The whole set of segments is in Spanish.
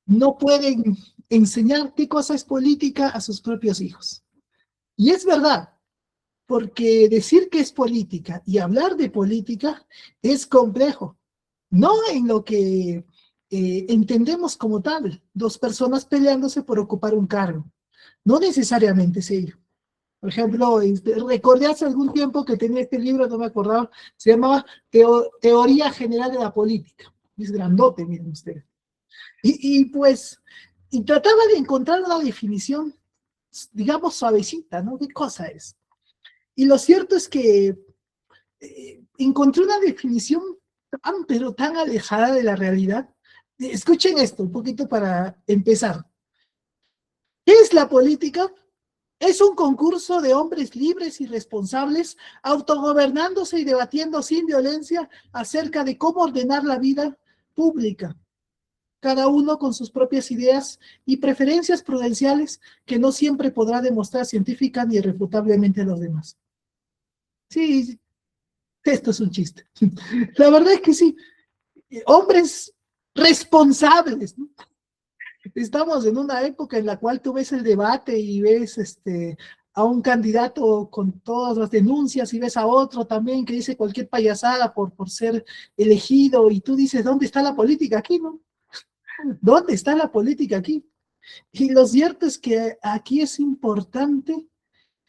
no pueden enseñar qué cosa es política a sus propios hijos. Y es verdad, porque decir que es política y hablar de política es complejo, no en lo que entendemos como tal, dos personas peleándose por ocupar un cargo, no necesariamente es ello. Por ejemplo, recordé hace algún tiempo que tenía este libro, no me acordaba, se llamaba Teoría General de la Política. Es grandote, miren ustedes. Pues, y trataba de encontrar una definición, digamos, suavecita, ¿no? ¿Qué cosa es? Y lo cierto es que encontré una definición tan, pero tan alejada de la realidad. Escuchen esto, un poquito para empezar. ¿Qué es la política? Es un concurso de hombres libres y responsables, autogobernándose y debatiendo sin violencia acerca de cómo ordenar la vida pública, cada uno con sus propias ideas y preferencias prudenciales que no siempre podrá demostrar científica ni irrefutablemente a los demás. Sí, esto es un chiste. La verdad es que sí, hombres responsables, ¿no? Estamos en una época en la cual tú ves el debate y ves a un candidato con todas las denuncias y ves a otro también que dice cualquier payasada por ser elegido y tú dices, ¿dónde está la política aquí, no? ¿Dónde está la política aquí? Y lo cierto es que aquí es importante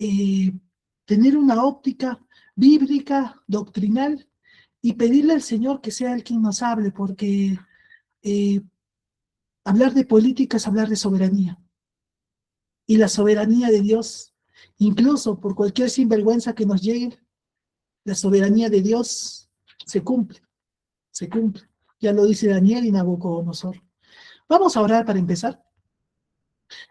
eh, tener una óptica bíblica, doctrinal, y pedirle al Señor que sea el quien nos hable, porque eh, hablar de política es hablar de soberanía. Y la soberanía de Dios, incluso por cualquier sinvergüenza que nos llegue, la soberanía de Dios se cumple, se cumple. Ya lo dice Daniel y Nabucodonosor. Vamos a orar para empezar.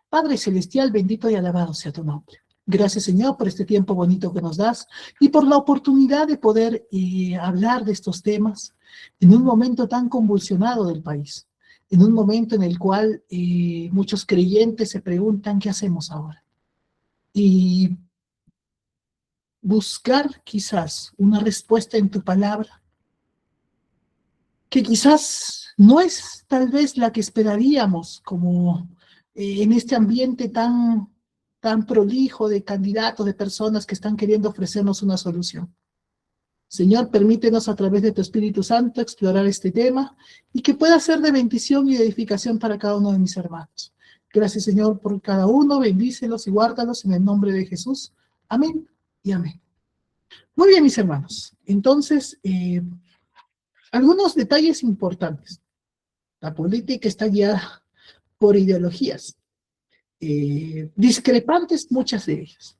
Padre Celestial, bendito y alabado sea tu nombre. Gracias, Señor, por este tiempo bonito que nos das y por la oportunidad de poder hablar de estos temas en un momento tan convulsionado del país, en un momento en el cual muchos creyentes se preguntan qué hacemos ahora. Y buscar quizás una respuesta en tu palabra, que quizás no es tal vez la que esperaríamos como en este ambiente tan prolijo de candidatos, de personas que están queriendo ofrecernos una solución. Señor, permítenos a través de tu Espíritu Santo explorar este tema y que pueda ser de bendición y de edificación para cada uno de mis hermanos. Gracias, Señor, por cada uno. Bendícelos y guárdalos en el nombre de Jesús. Amén y amén. Muy bien, mis hermanos. Entonces, algunos detalles importantes. La política está guiada por ideologías, discrepantes muchas de ellas.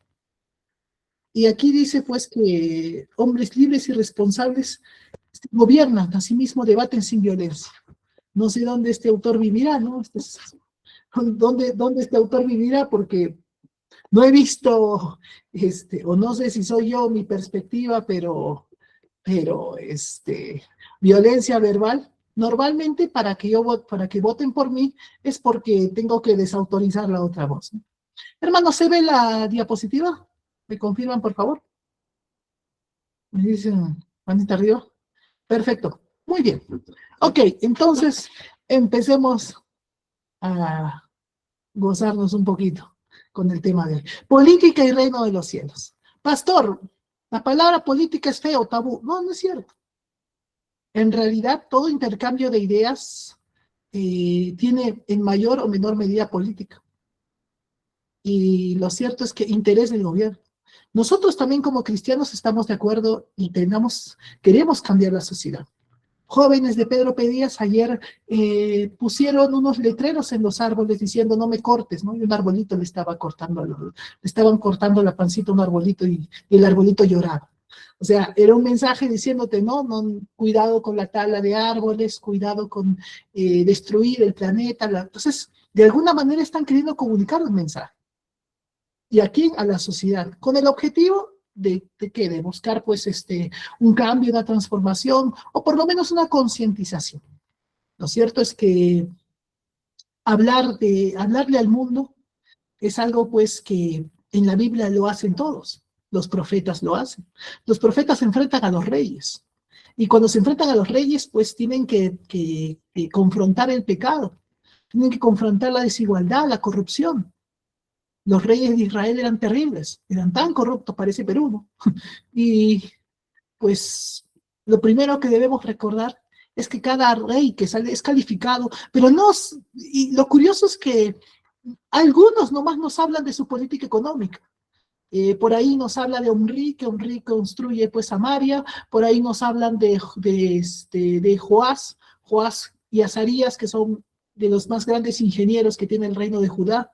Y aquí dice pues que hombres libres y responsables gobiernan, asimismo debaten sin violencia. No sé dónde este autor vivirá, ¿no? ¿Dónde este autor vivirá? Porque no he visto, o no sé si soy yo, mi perspectiva, pero violencia verbal. Normalmente para que voten por mí es porque tengo que desautorizar la otra voz, ¿no? Hermano, ¿se ve la diapositiva? ¿Me confirman, por favor? Me dicen, manita arriba. Perfecto. Muy bien. Ok, entonces empecemos a gozarnos un poquito con el tema de hoy. Política y reino de los cielos. Pastor, la palabra política es feo, tabú. No, no es cierto. En realidad, todo intercambio de ideas tiene en mayor o menor medida política. Y lo cierto es que interés del gobierno. Nosotros también como cristianos estamos de acuerdo y queremos cambiar la sociedad. Jóvenes de Pedro Pedías ayer pusieron unos letreros en los árboles diciendo no me cortes, ¿no? Y un arbolito le estaban cortando la pancita a un arbolito y el arbolito lloraba. O sea, era un mensaje diciéndote, no, cuidado con la tala de árboles, cuidado con destruir el planeta. Entonces, de alguna manera están queriendo comunicar un mensaje. Y aquí a la sociedad, con el objetivo de buscar pues un cambio, una transformación, o por lo menos una concientización. Lo cierto es que hablarle al mundo es algo pues que en la Biblia lo hacen todos. Los profetas lo hacen. Los profetas se enfrentan a los reyes. Y cuando se enfrentan a los reyes, pues tienen que confrontar el pecado. tienen que confrontar la desigualdad, la corrupción. Los reyes de Israel eran terribles, eran tan corruptos, parece Perú, ¿no? Y pues lo primero que debemos recordar es que cada rey que sale es calificado, pero no, y lo curioso es que algunos nomás nos hablan de su política económica. Por ahí nos habla de Omri, que Omri construye pues Samaria, por ahí nos hablan de Joás y Azarías, que son de los más grandes ingenieros que tiene el reino de Judá,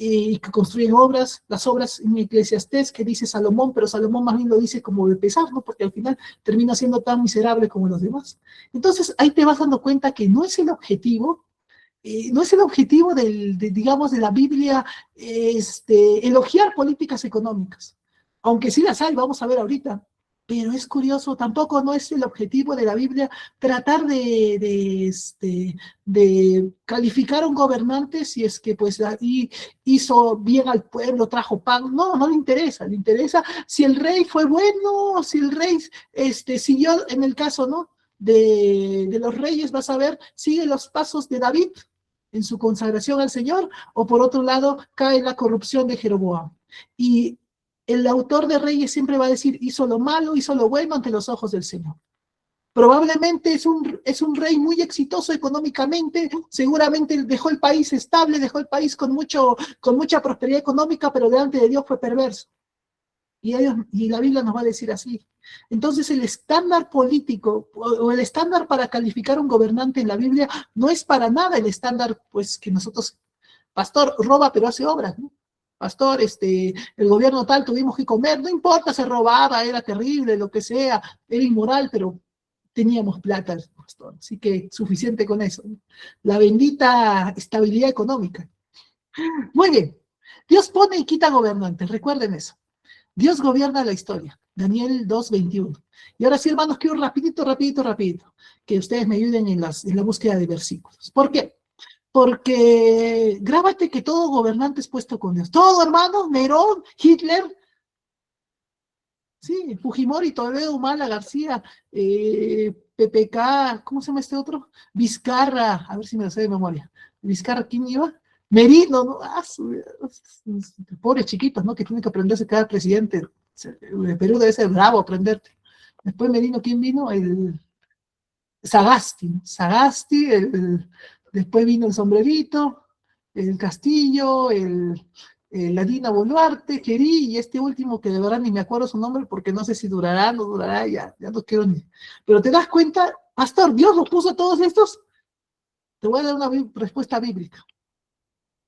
y que construyen obras, las obras en Eclesiastés que dice Salomón, pero Salomón más bien lo dice como de pesar, ¿no? Porque al final termina siendo tan miserable como los demás. Entonces ahí te vas dando cuenta que no es el objetivo, no es el objetivo digamos, de la Biblia elogiar políticas económicas, aunque sí las hay, vamos a ver ahorita, pero es curioso, tampoco no es el objetivo de la Biblia tratar de calificar a un gobernante si es que pues ahí hizo bien al pueblo, trajo pan, no, no le interesa si el rey fue bueno, si el rey siguió, en el caso, ¿no? De los reyes, vas a ver, sigue los pasos de David en su consagración al Señor, o por otro lado, cae la corrupción de Jeroboam. Y el autor de Reyes siempre va a decir, hizo lo malo, hizo lo bueno ante los ojos del Señor. Probablemente es un rey muy exitoso económicamente, seguramente dejó el país estable, dejó el país con mucha prosperidad económica, pero delante de Dios fue perverso. Y la Biblia nos va a decir así. Entonces el estándar político o el estándar para calificar a un gobernante en la Biblia no es para nada el estándar pues que nosotros, pastor, roba pero hace obras, ¿no? Pastor, el gobierno tal tuvimos que comer, no importa, se robaba, era terrible, lo que sea, era inmoral, pero teníamos plata, pastor, así que suficiente con eso, ¿no? La bendita estabilidad económica. Muy bien, Dios pone y quita gobernantes, recuerden eso. Dios gobierna la historia. Daniel 2:21. Y ahora sí, hermanos, quiero rapidito, que ustedes me ayuden en la búsqueda de versículos. ¿Por qué? Porque grábate que todo gobernante es puesto con Dios. Todo, hermano, Nerón, Hitler, sí, Fujimori, Toledo, Humala, García, PPK, ¿cómo se llama este otro? Vizcarra, a ver si me lo sé de memoria. Vizcarra, ¿quién iba? Merino, ¿no? Pobres chiquitos, ¿no? Que tienen que aprenderse cada presidente. De Perú debe ser bravo aprenderte. Después Merino, ¿quién vino? El Sagasti, ¿no? Sagasti, después vino el Sombrerito, el Castillo, la Dina Boluarte, Gerí, y este último que de verdad ni me acuerdo su nombre porque no sé si durará, no durará, ya no quiero ni. Pero te das cuenta, pastor, Dios los puso a todos estos. Te voy a dar una respuesta bíblica.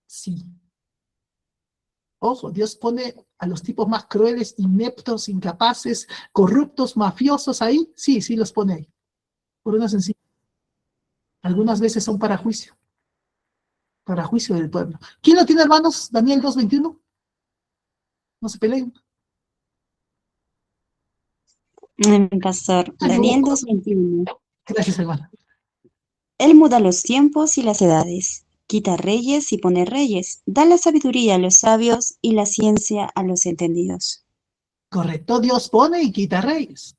Sí. Ojo, Dios pone a los tipos más crueles, ineptos, incapaces, corruptos, mafiosos ahí. Sí, sí los pone ahí. Por una sencilla. Algunas veces son para juicio del pueblo. ¿Quién lo tiene, hermanos? Daniel 2:21. No se peleen. Pastor, Ay, Daniel 2:21. gracias, hermano. Él muda los tiempos y las edades, quita reyes y pone reyes, da la sabiduría a los sabios y la ciencia a los entendidos. Correcto, Dios pone y quita reyes.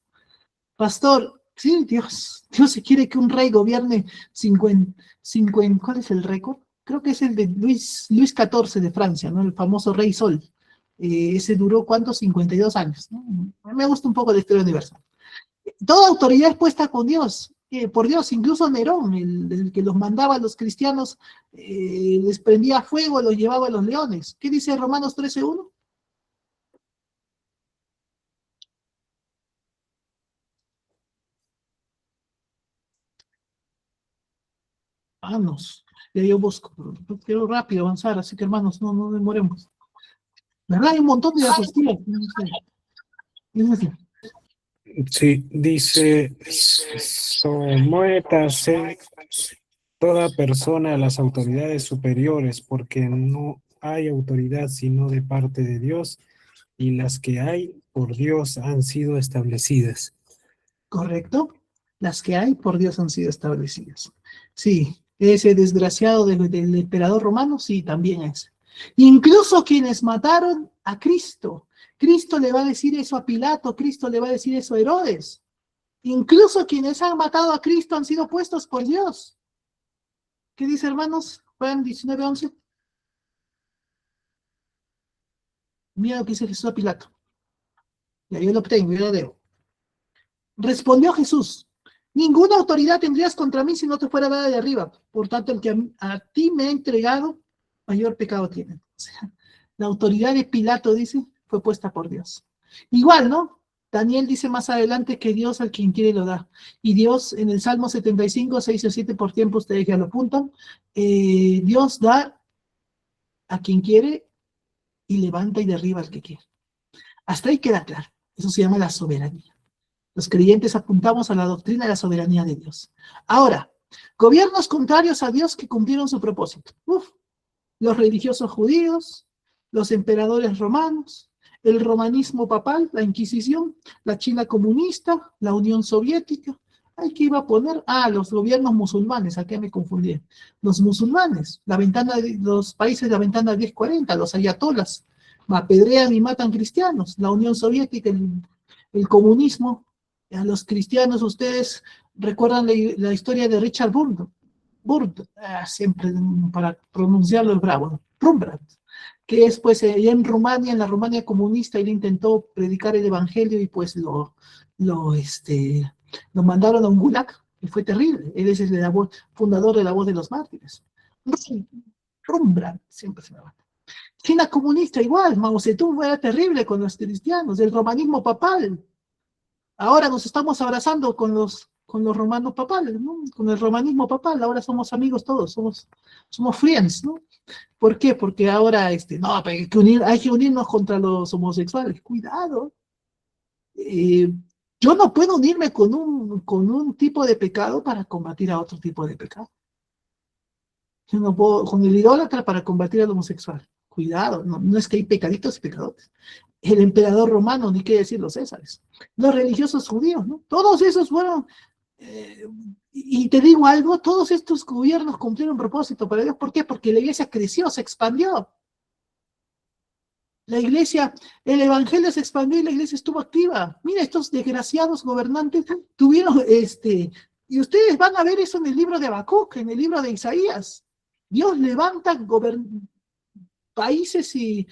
Pastor, sí, Dios se quiere que un rey gobierne 50, ¿cuál es el récord? Creo que es el de Luis XIV de Francia, ¿no? El famoso Rey Sol. Ese duró, ¿cuántos? 52 años, ¿no? Me gusta un poco la historia universal. Toda autoridad es puesta con Dios, por Dios, incluso Nerón, el que los mandaba a los cristianos, les prendía fuego, los llevaba a los leones. ¿Qué dice Romanos 13:1? Vamos, ya yo busco, pero quiero rápido avanzar, así que hermanos, no demoremos. ¿Verdad? Hay un montón de diapositivas. No sé. Sí, dice, sométase toda persona a las autoridades superiores, porque no hay autoridad sino de parte de Dios, y las que hay por Dios han sido establecidas. ¿Correcto? Las que hay por Dios han sido establecidas. Sí, ese desgraciado del emperador romano, sí, también es. Incluso quienes mataron a Cristo. Cristo le va a decir eso a Pilato, Cristo le va a decir eso a Herodes. Incluso quienes han matado a Cristo han sido puestos por Dios. ¿Qué dice, hermanos? Juan 19:11. Mira lo que dice Jesús a Pilato. Ya yo lo obtengo, yo lo debo. Respondió Jesús: ninguna autoridad tendrías contra mí si no te fuera dada de arriba. Por tanto, el que a ti me ha entregado, mayor pecado tiene. O sea, la autoridad de Pilato, dice, fue puesta por Dios. Igual, ¿no? Daniel dice más adelante que Dios al quien quiere lo da. Y Dios, en el Salmo 75, 6 o 7 por tiempo, ustedes ya lo apuntan, Dios da a quien quiere y levanta y derriba al que quiere. Hasta ahí queda claro. Eso se llama la soberanía. Los creyentes apuntamos a la doctrina de la soberanía de Dios. Ahora, gobiernos contrarios a Dios que cumplieron su propósito. Los religiosos judíos, los emperadores romanos, el romanismo papal, la Inquisición, la China comunista, la Unión Soviética. ¿Ay, qué iba a poner? Los gobiernos musulmanes, aquí me confundí. Los musulmanes, los países de la ventana 1040, los ayatolas, apedrean y matan cristianos. La Unión Soviética, el comunismo. A los cristianos, ustedes recuerdan la historia de Richard Burd, siempre para pronunciarlo es bravo, ¿no? Rembrandt, que es pues en Rumania, en la Rumania comunista, él intentó predicar el evangelio y pues lo mandaron a un gulag, y fue terrible. Él es el fundador de la Voz de los Mártires. Rembrandt, siempre se me va. China comunista igual, Mao Zedong era terrible con los cristianos, el romanismo papal. Ahora nos estamos abrazando con los romanos papales, ¿no? Con el romanismo papal, ahora somos amigos todos, somos friends, ¿no? ¿Por qué? Porque ahora, no, hay que unirnos contra los homosexuales. Cuidado. Yo no puedo unirme con un tipo de pecado para combatir a otro tipo de pecado. Yo no puedo, con el idólatra para combatir al homosexual. Cuidado, no es que hay pecaditos y pecadores. El emperador romano, ni qué decir los césares. Los religiosos judíos, ¿no? Todos esos fueron, y te digo algo, todos estos gobiernos cumplieron propósito para Dios. ¿Por qué? Porque la iglesia creció, se expandió. La iglesia, el evangelio se expandió y la iglesia estuvo activa. Mira, estos desgraciados gobernantes tuvieron, y ustedes van a ver eso en el libro de Habacuc, en el libro de Isaías. Dios levanta países y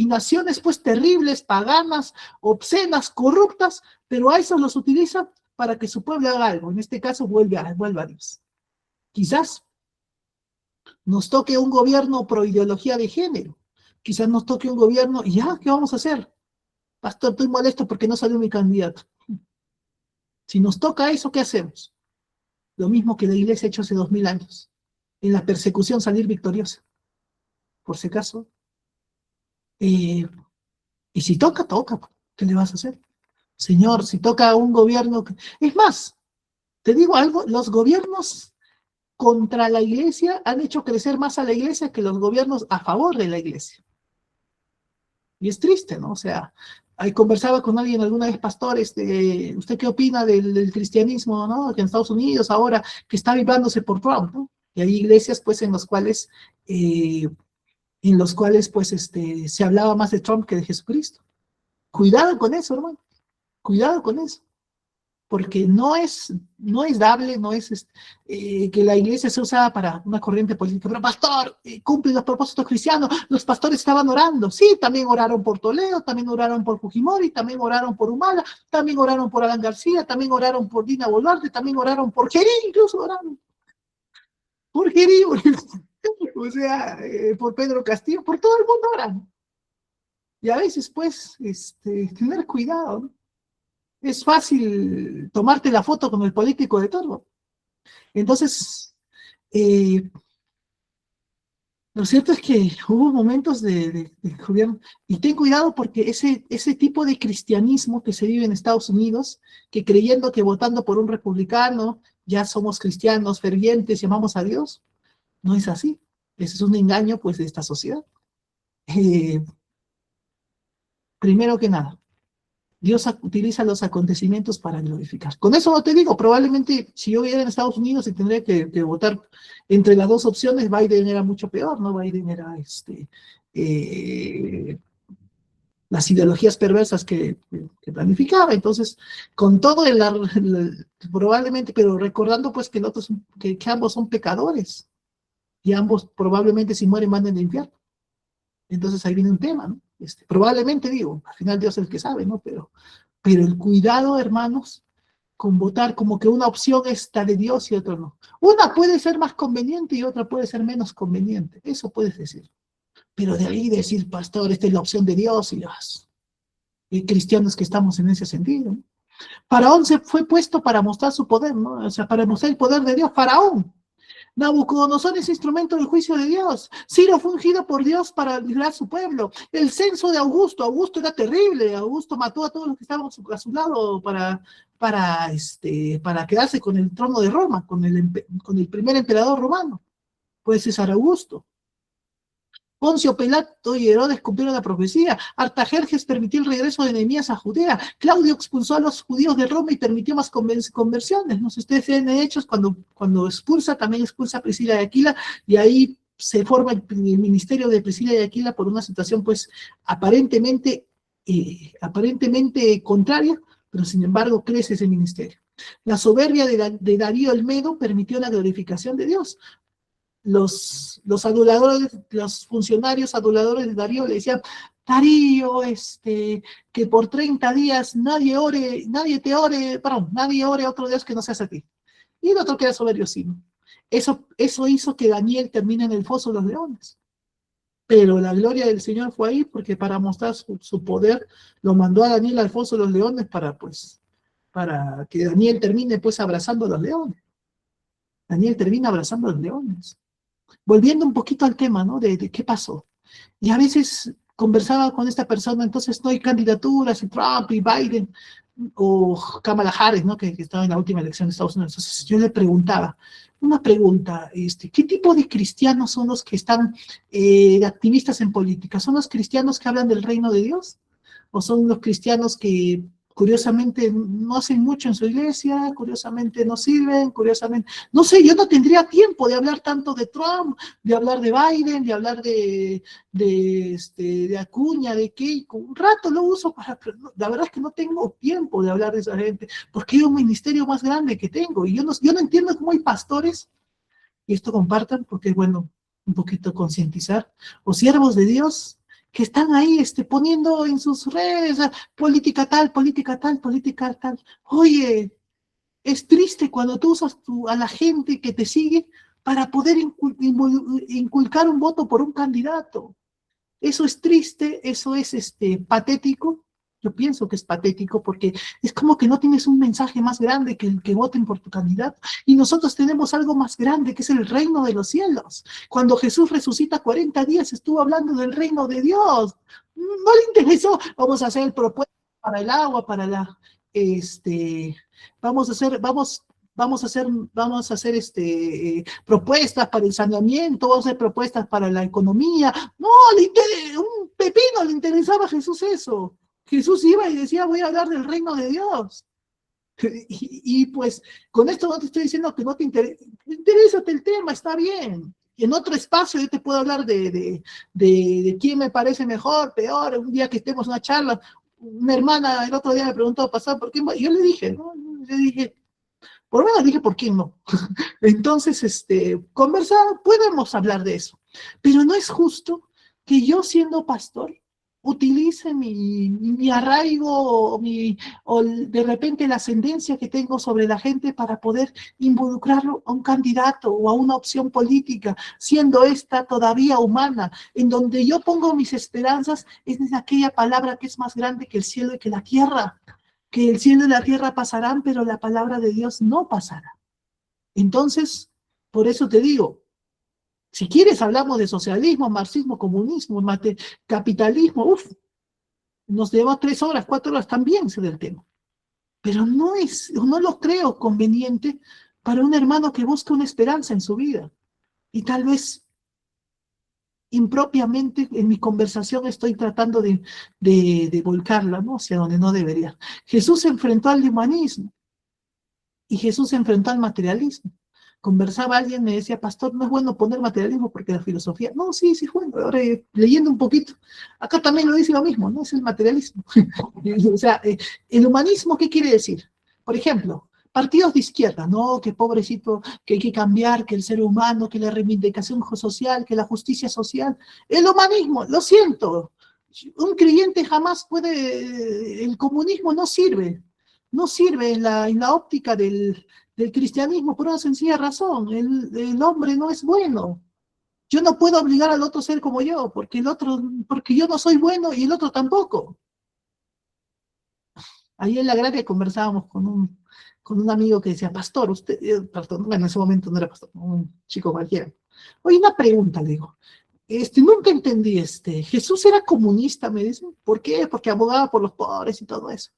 naciones pues terribles, paganas, obscenas, corruptas, pero a esos los utiliza para que su pueblo haga algo. En este caso vuelva a Dios. Quizás nos toque un gobierno pro ideología de género. Quizás nos toque un gobierno, y ya, ¿qué vamos a hacer? Pastor, estoy molesto porque no salió mi candidato. Si nos toca eso, ¿qué hacemos? Lo mismo que la iglesia ha hecho hace 2000 años. En la persecución salir victoriosa. Por si acaso. Y si toca, toca. ¿Qué le vas a hacer? Señor, si toca un gobierno... Es más, te digo algo, los gobiernos contra la iglesia han hecho crecer más a la iglesia que los gobiernos a favor de la iglesia. Y es triste, ¿no? O sea, ahí conversaba con alguien alguna vez, pastor, ¿usted qué opina del cristianismo, ¿no? Que en Estados Unidos ahora, que está avivándose por Trump, ¿no? Y hay iglesias, pues, en los cuales pues, se hablaba más de Trump que de Jesucristo. Cuidado con eso, hermano. Cuidado con eso. Porque no es dable, no es que la iglesia se usa para una corriente política. Pero pastor, cumple los propósitos cristianos. Los pastores estaban orando. Sí, también oraron por Toledo, también oraron por Fujimori, también oraron por Humala, también oraron por Alan García, también oraron por Dina Boluarte, también oraron por Gerí, incluso oraron. Por Gerí, o sea, por Pedro Castillo, por todo el mundo oran. Y a veces, pues, tener cuidado, ¿no? Es fácil tomarte la foto con el político de turno. Entonces, lo cierto es que hubo momentos de gobierno, y ten cuidado porque ese tipo de cristianismo que se vive en Estados Unidos, que creyendo que votando por un republicano ya somos cristianos fervientes y amamos a Dios, no es así. Ese es un engaño, pues, de esta sociedad. Primero que nada, Dios utiliza los acontecimientos para glorificar. Con eso no te digo, probablemente si yo viviera en Estados Unidos y tendría que votar entre las dos opciones, Biden era mucho peor, ¿no? Biden era las ideologías perversas que planificaba. Entonces, con todo probablemente, pero recordando pues que, que ambos son pecadores, y ambos probablemente si mueren van al infierno. Entonces ahí viene un tema, ¿no? Probablemente digo, al final Dios es el que sabe, ¿no? Pero el cuidado, hermanos, con votar como que una opción está de Dios y otra no. Una puede ser más conveniente y otra puede ser menos conveniente. Eso puedes decir. Pero de ahí decir, pastor, esta es la opción de Dios y cristianos que estamos en ese sentido, ¿no? Faraón se fue puesto para mostrar su poder, ¿no? O sea, para mostrar el poder de Dios. Faraón. Nabucodonosor es instrumento del juicio de Dios. Ciro fue ungido por Dios para librar a su pueblo. El censo de Augusto. Augusto era terrible. Augusto mató a todos los que estaban a su lado para quedarse con el trono de Roma, con el primer emperador romano. Pues César Augusto. Poncio Pilato y Herodes cumplieron la profecía. Artajerjes permitió el regreso de Nehemías a Judea. Claudio expulsó a los judíos de Roma y permitió más conversiones. No sé si ustedes ven Hechos, cuando expulsa, también expulsa a Priscila y Aquila, y ahí se forma el ministerio de Priscila y Aquila por una situación pues aparentemente contraria, pero sin embargo crece ese ministerio. La soberbia de Darío el Medo permitió la glorificación de Dios. Los aduladores, los funcionarios aduladores de Darío le decían, Darío, que por 30 días nadie ore a otro Dios que no seas a ti. Y el otro queda soberbio, sí. Eso hizo que Daniel termine en el foso de los leones. Pero la gloria del Señor fue ahí, porque para mostrar su poder, lo mandó a Daniel al foso de los leones para que Daniel termine pues abrazando a los leones. Daniel termina abrazando a los leones. Volviendo un poquito al tema, ¿no? De qué pasó. Y a veces conversaba con esta persona, entonces no hay candidaturas, y Trump y Biden, o Kamala Harris, ¿no? Que estaba en la última elección de Estados Unidos. Entonces yo le preguntaba, una pregunta, ¿qué tipo de cristianos son los que están de activistas en política? ¿Son los cristianos que hablan del reino de Dios? ¿O son los cristianos que curiosamente no hacen mucho en su iglesia, curiosamente no sirven, curiosamente, no sé, yo no tendría tiempo de hablar tanto de Trump, de hablar de Biden, de hablar de Acuña, de Keiko, un rato lo uso la verdad es que no tengo tiempo de hablar de esa gente, porque hay un ministerio más grande que tengo, y yo no entiendo cómo hay pastores, y esto compartan, porque es bueno un poquito concientizar, o siervos de Dios, que están ahí poniendo en sus redes política tal, política tal, política tal. Oye, es triste cuando tú usas a la gente que te sigue para poder inculcar un voto por un candidato. Eso es triste, eso es patético. Yo pienso que es patético porque es como que no tienes un mensaje más grande que el que voten por tu candidato. Y nosotros tenemos algo más grande que es el reino de los cielos. Cuando Jesús resucita 40 días estuvo hablando del reino de Dios. No le interesó, vamos a hacer propuestas para el agua, para vamos a hacer propuestas para el saneamiento, vamos a hacer propuestas para la economía. No, un pepino le interesaba a Jesús eso. Jesús iba y decía, voy a hablar del reino de Dios. Y pues, con esto no te estoy diciendo que no te interesa, interésate el tema, está bien. En otro espacio yo te puedo hablar de quién me parece mejor, peor, un día que estemos en una charla. Una hermana el otro día me preguntó, pasar por quién, y yo le dije, ¿no? Por lo menos dije, ¿por quién no? Entonces, conversar, podemos hablar de eso. Pero no es justo que yo, siendo pastor, utilice mi arraigo o de repente la ascendencia que tengo sobre la gente para poder involucrarlo a un candidato o a una opción política, siendo esta todavía humana, en donde yo pongo mis esperanzas es en aquella palabra que es más grande que el cielo y que la tierra, que el cielo y la tierra pasarán, pero la palabra de Dios no pasará. Entonces, por eso te digo, si quieres hablamos de socialismo, marxismo, comunismo, capitalismo, nos lleva 3 horas, 4 horas también sé del tema. Pero no lo creo conveniente para un hermano que busca una esperanza en su vida. Y tal vez impropiamente en mi conversación estoy tratando de volcarla, ¿no? Hacia donde no debería. Jesús se enfrentó al humanismo y Jesús se enfrentó al materialismo. conversaba alguien, me decía, pastor, no es bueno poner materialismo porque la filosofía, no, sí, sí es bueno, ahora leyendo un poquito, acá también lo dice lo mismo, ¿no? Es el materialismo. O sea, el humanismo, ¿qué quiere decir? Por ejemplo, partidos de izquierda, no, que pobrecito, que hay que cambiar, que el ser humano, que la reivindicación social, que la justicia social, el humanismo, lo siento, un creyente jamás puede, el comunismo no sirve, no sirve en la óptica del cristianismo por una sencilla razón, el hombre no es bueno. Yo no puedo obligar al otro a ser como yo, porque porque yo no soy bueno y el otro tampoco. Ahí en la Agraria conversábamos con un amigo que decía, pastor, usted, perdón, bueno, en ese momento no era pastor, un chico cualquiera. Oye, una pregunta, le digo, nunca entendí, Jesús era comunista, me dice, ¿por qué? Porque abogaba por los pobres y todo eso.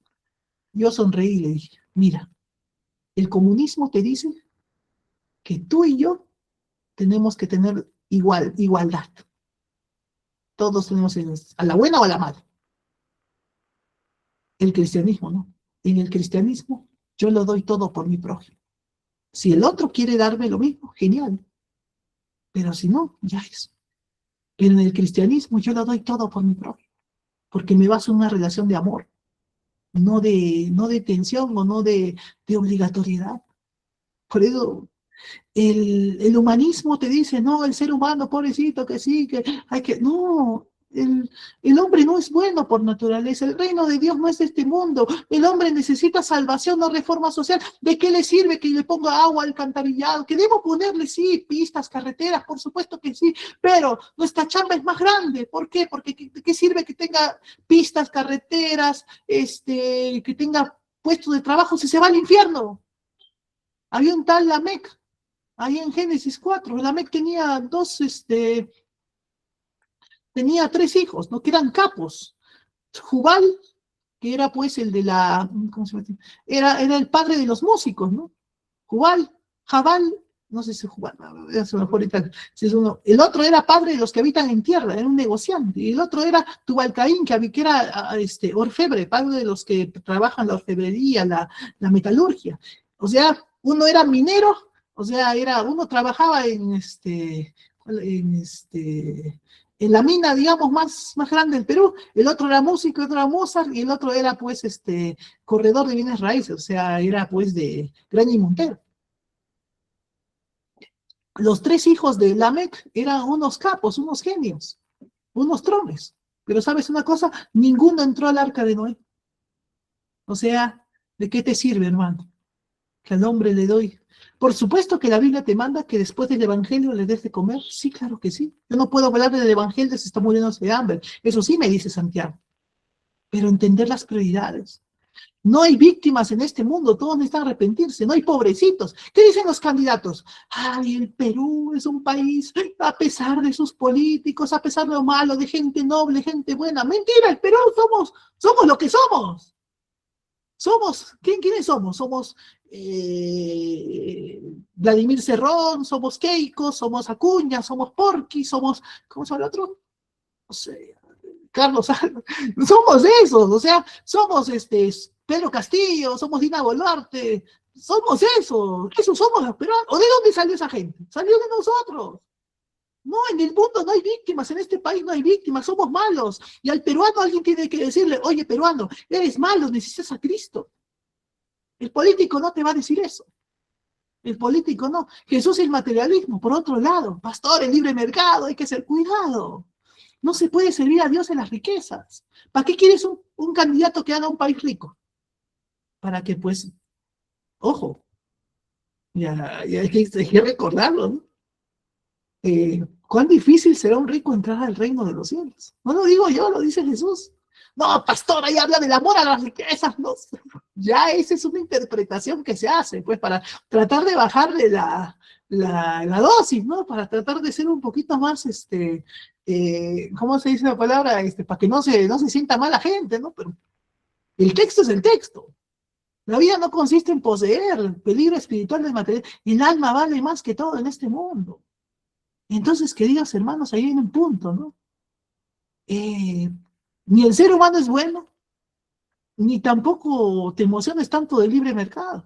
Yo sonreí y le dije, mira, el comunismo te dice que tú y yo tenemos que tener igualdad. Todos tenemos a la buena o a la mala. El cristianismo, ¿no? En el cristianismo yo lo doy todo por mi prójimo. Si el otro quiere darme lo mismo, genial. Pero si no, ya es. Pero en el cristianismo yo lo doy todo por mi prójimo. Porque me baso en una relación de amor. No de tensión o no de obligatoriedad. Por eso el humanismo te dice, no, el ser humano, pobrecito, que sí, que hay que... No, el hombre no es bueno por naturaleza, el reino de Dios no es de este mundo, el hombre necesita salvación, no reforma social. ¿De qué le sirve que le ponga agua al alcantarillado? Que debo ponerle, sí, pistas, carreteras, por supuesto que sí, pero nuestra chamba es más grande. ¿Por qué? Porque ¿qué sirve que tenga pistas, carreteras, que tenga puestos de trabajo si se va al infierno? Había un tal Lamec, ahí en Génesis 4, Lamec tenía 3 hijos, ¿no? Que eran capos. Jubal, que era pues el de ¿cómo se llama? Era el padre de los músicos, ¿no? Jubal, Jabal, no sé si Jubal, es mejor ahorita, si es uno. El otro era padre de los que habitan en tierra, era un negociante. Y el otro era Tubalcaín, que era orfebre, padre de los que trabajan la orfebrería, la metalurgia. O sea, uno era minero, o sea, uno trabajaba en en la mina, digamos, más grande del Perú, el otro era músico, el otro era Mozart, y el otro era, pues, corredor de bienes raíces, o sea, era, pues, de Graña y Montero. Los 3 hijos de Lamec eran unos capos, unos genios, unos trones. Pero, ¿sabes una cosa? Ninguno entró al arca de Noé. O sea, ¿de qué te sirve, hermano? Que al hombre le doy. Por supuesto que la Biblia te manda que después del Evangelio le des de comer. Sí, claro que sí. Yo no puedo hablar del Evangelio si está muriéndose de hambre. Eso sí me dice Santiago. Pero entender las prioridades. No hay víctimas en este mundo, todos necesitan arrepentirse, no hay pobrecitos. ¿Qué dicen los candidatos? Ay, el Perú es un país, a pesar de sus políticos, a pesar de lo malo, de gente noble, gente buena. Mentira, el Perú somos lo que somos. ¿Quiénes somos? Somos Vladimir Cerrón, somos Keiko, somos Acuña, somos Porqui, ¿cómo se llama el otro? No sé, Carlos, somos esos, o sea, somos Pedro Castillo, somos Dina Boluarte, somos eso somos los peruanos. ¿O de dónde salió esa gente? Salió de nosotros. No, en el mundo no hay víctimas, en este país no hay víctimas, somos malos. Y al peruano alguien tiene que decirle, oye, peruano, eres malo, necesitas a Cristo. El político no te va a decir eso. El político no. Jesús es el materialismo. Por otro lado, pastor, el libre mercado, hay que ser cuidado. No se puede servir a Dios en las riquezas. ¿Para qué quieres un candidato que haga un país rico? Para que, pues, ojo, ya hay que recordarlo, ¿no? ¿Cuán difícil será un rico entrar al reino de los cielos? No lo digo yo, lo dice Jesús. No, pastor, ahí habla del amor a las riquezas. No, ya esa es una interpretación que se hace, pues, para tratar de bajarle la dosis, ¿no? Para tratar de ser un poquito más, ¿cómo se dice la palabra? Para que no se sienta mal la gente, ¿no? Pero el texto es el texto. La vida no consiste en poseer, peligro espiritual del material. El alma vale más que todo en este mundo. Entonces, queridos hermanos, ahí viene un punto, ¿no? Ni el ser humano es bueno, ni tampoco te emociones tanto del libre mercado.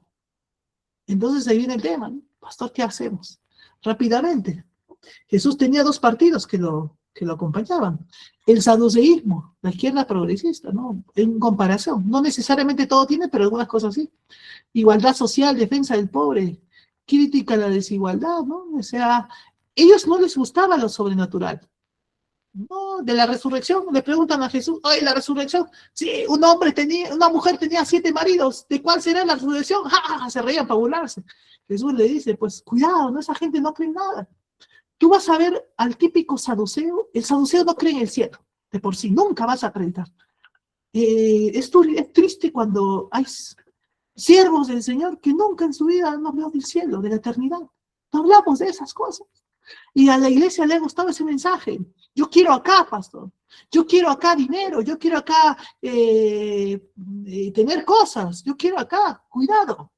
Entonces ahí viene el tema, ¿no? pastor, ¿qué hacemos? Rápidamente. Jesús tenía dos partidos que lo acompañaban. El saduceísmo, la izquierda progresista, ¿no? En comparación. No necesariamente todo tiene, pero algunas cosas sí. Igualdad social, defensa del pobre, crítica a la desigualdad, ¿no? O sea, ellos no les gustaba lo sobrenatural. No, de la resurrección, le preguntan a Jesús, oye, la resurrección, sí, una mujer tenía 7 maridos, ¿de cuál será la resurrección? ¡Ja, ja, ja! Se reían para burlarse. Jesús le dice, pues cuidado, ¿no? Esa gente no cree en nada. Tú vas a ver al típico saduceo, el saduceo no cree en el cielo, de por sí, nunca vas a acreditar. Es triste cuando hay siervos del Señor que nunca en su vida han hablado del cielo, de la eternidad. No hablamos de esas cosas. Y a la iglesia le ha gustado ese mensaje. Yo quiero acá, pastor. Yo quiero acá dinero. Yo quiero acá tener cosas. Yo quiero acá. Cuidado.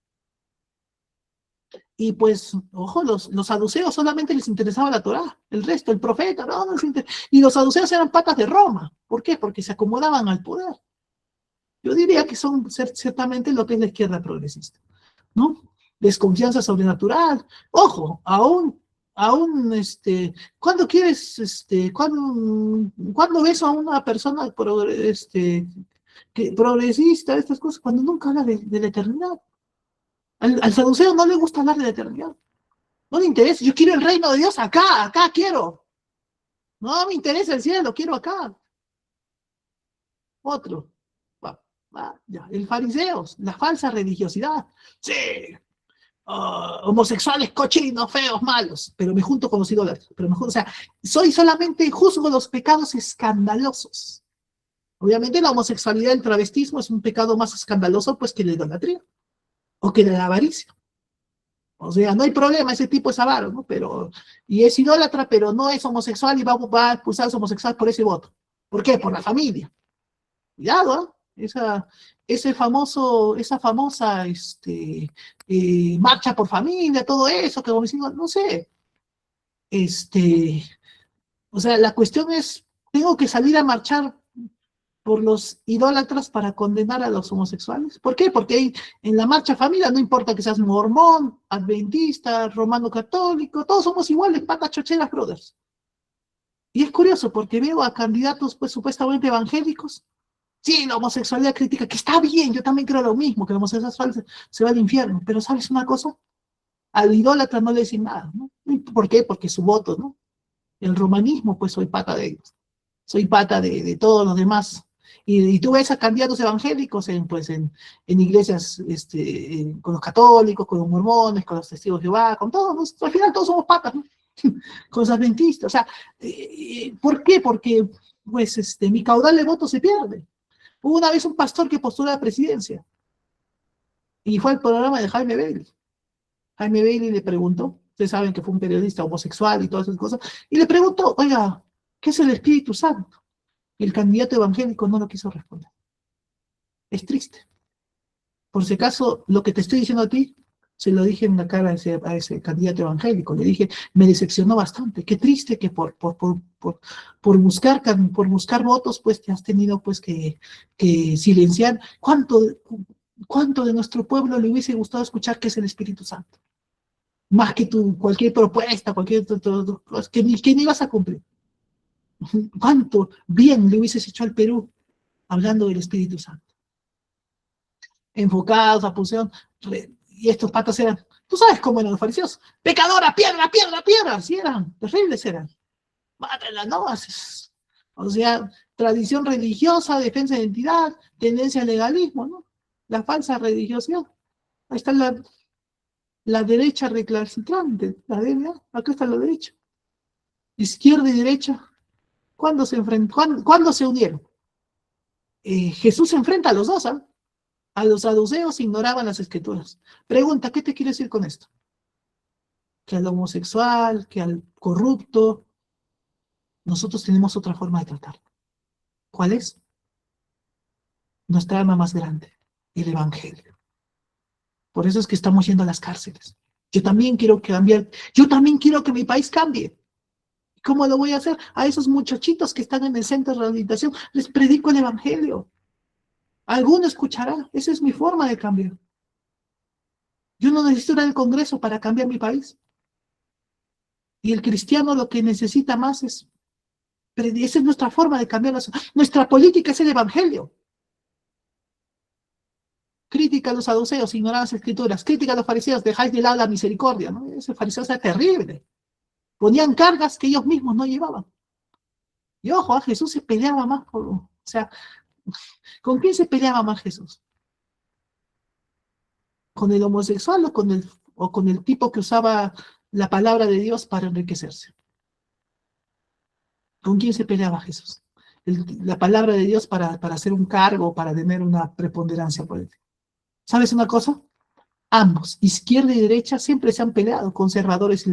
Y pues, ojo, los saduceos solamente les interesaba la Torá. El resto, el profeta, no les y los saduceos eran patas de Roma. ¿Por qué? Porque se acomodaban al poder. Yo diría que son ciertamente lo que es la izquierda progresista, ¿no? Desconfianza sobrenatural. Ojo, aún, ¿cuándo quieres, cuándo ves a una persona progresista, estas cosas, cuando nunca habla de la eternidad? Al saduceo no le gusta hablar de la eternidad. No le interesa. Yo quiero el reino de Dios acá quiero. No me interesa el cielo, quiero acá. Otro. Ya. El fariseos, la falsa religiosidad. Sí. Homosexuales, cochinos, feos, malos. Pero me junto con los idólatras. O sea, juzgo los pecados escandalosos. Obviamente la homosexualidad, el travestismo es un pecado más escandaloso pues que la idolatría. O que la avaricia. O sea, no hay problema, ese tipo es avaro, ¿no? Y es idólatra, pero no es homosexual y va a acusarse homosexual por ese voto. ¿Por qué? Por la familia. Cuidado, ¿eh? Esa famosa marcha por familia, todo eso, que como decimos, no sé. O sea, la cuestión es, ¿tengo que salir a marchar por los idólatras para condenar a los homosexuales? ¿Por qué? Porque en la marcha familia no importa que seas mormón, adventista, romano católico, todos somos iguales, patas chocheras, brothers. Y es curioso porque veo a candidatos pues supuestamente evangélicos. Sí, la homosexualidad crítica, que está bien, yo también creo lo mismo, que la homosexualidad se va al infierno, pero ¿sabes una cosa? Al idólatra no le dicen nada, ¿no? ¿Por qué? Porque su voto, ¿no? El romanismo, pues soy pata de ellos. Soy pata de todos los demás. Y tú ves a candidatos evangélicos en iglesias con los católicos, con los mormones, con los testigos de Jehová, con todos, al final todos somos patas, ¿no? Con los adventistas. O sea, ¿por qué? Porque pues mi caudal de votos se pierde. Hubo una vez un pastor que postuló a la presidencia y fue al programa de Jaime Bailey. Jaime Bailey le preguntó, ustedes saben que fue un periodista homosexual y todas esas cosas, y le preguntó, oiga, ¿qué es el Espíritu Santo? Y el candidato evangélico no lo quiso responder. Es triste. Por si acaso, lo que te estoy diciendo a ti, se lo dije en la cara a ese candidato evangélico. Le dije, me decepcionó bastante. Qué triste que por buscar votos, pues te has tenido pues que silenciar. ¿Cuánto de nuestro pueblo le hubiese gustado escuchar que es el Espíritu Santo? Más que cualquier propuesta, que ni vas a cumplir. ¿Cuánto bien le hubieses hecho al Perú hablando del Espíritu Santo? Enfocados, a posición, y estos patas eran, tú sabes cómo eran los fariseos, pecadora, piedra, así eran, terribles eran. Mátala, ¿no? O sea, tradición religiosa, defensa de identidad, tendencia al legalismo, ¿no? La falsa religiosidad. Ahí está la derecha recalcitrante, la DNA, acá está la derecha. Izquierda y derecha, ¿cuándo se unieron? Jesús se enfrenta a los dos, ¿ah? A los saduceos ignoraban las escrituras. Pregunta, ¿qué te quiere decir con esto? Que al homosexual, que al corrupto, nosotros tenemos otra forma de tratar. ¿Cuál es? Nuestra arma más grande, el Evangelio. Por eso es que estamos yendo a las cárceles. Yo también quiero cambiar, yo también quiero que mi país cambie. ¿Cómo lo voy a hacer? A esos muchachitos que están en el centro de rehabilitación, les predico el Evangelio. Alguno escuchará, esa es mi forma de cambiar. Yo no necesito ir al Congreso para cambiar mi país. Y el cristiano lo que necesita más es, esa es nuestra forma de cambiar nuestra política, es el evangelio. Crítica a los saduceos, ignorar las escrituras. Crítica a los fariseos, dejáis de lado la misericordia, ¿no? Ese fariseo era terrible. Ponían cargas que ellos mismos no llevaban. Y ojo, Jesús se peleaba más por, o sea, ¿con quién se peleaba más Jesús? ¿Con el homosexual o con el tipo que usaba la palabra de Dios para enriquecerse? ¿Con quién se peleaba Jesús? La palabra de Dios para hacer un cargo, para tener una preponderancia política. ¿Sabes una cosa? Ambos, izquierda y derecha, siempre se han peleado, conservadores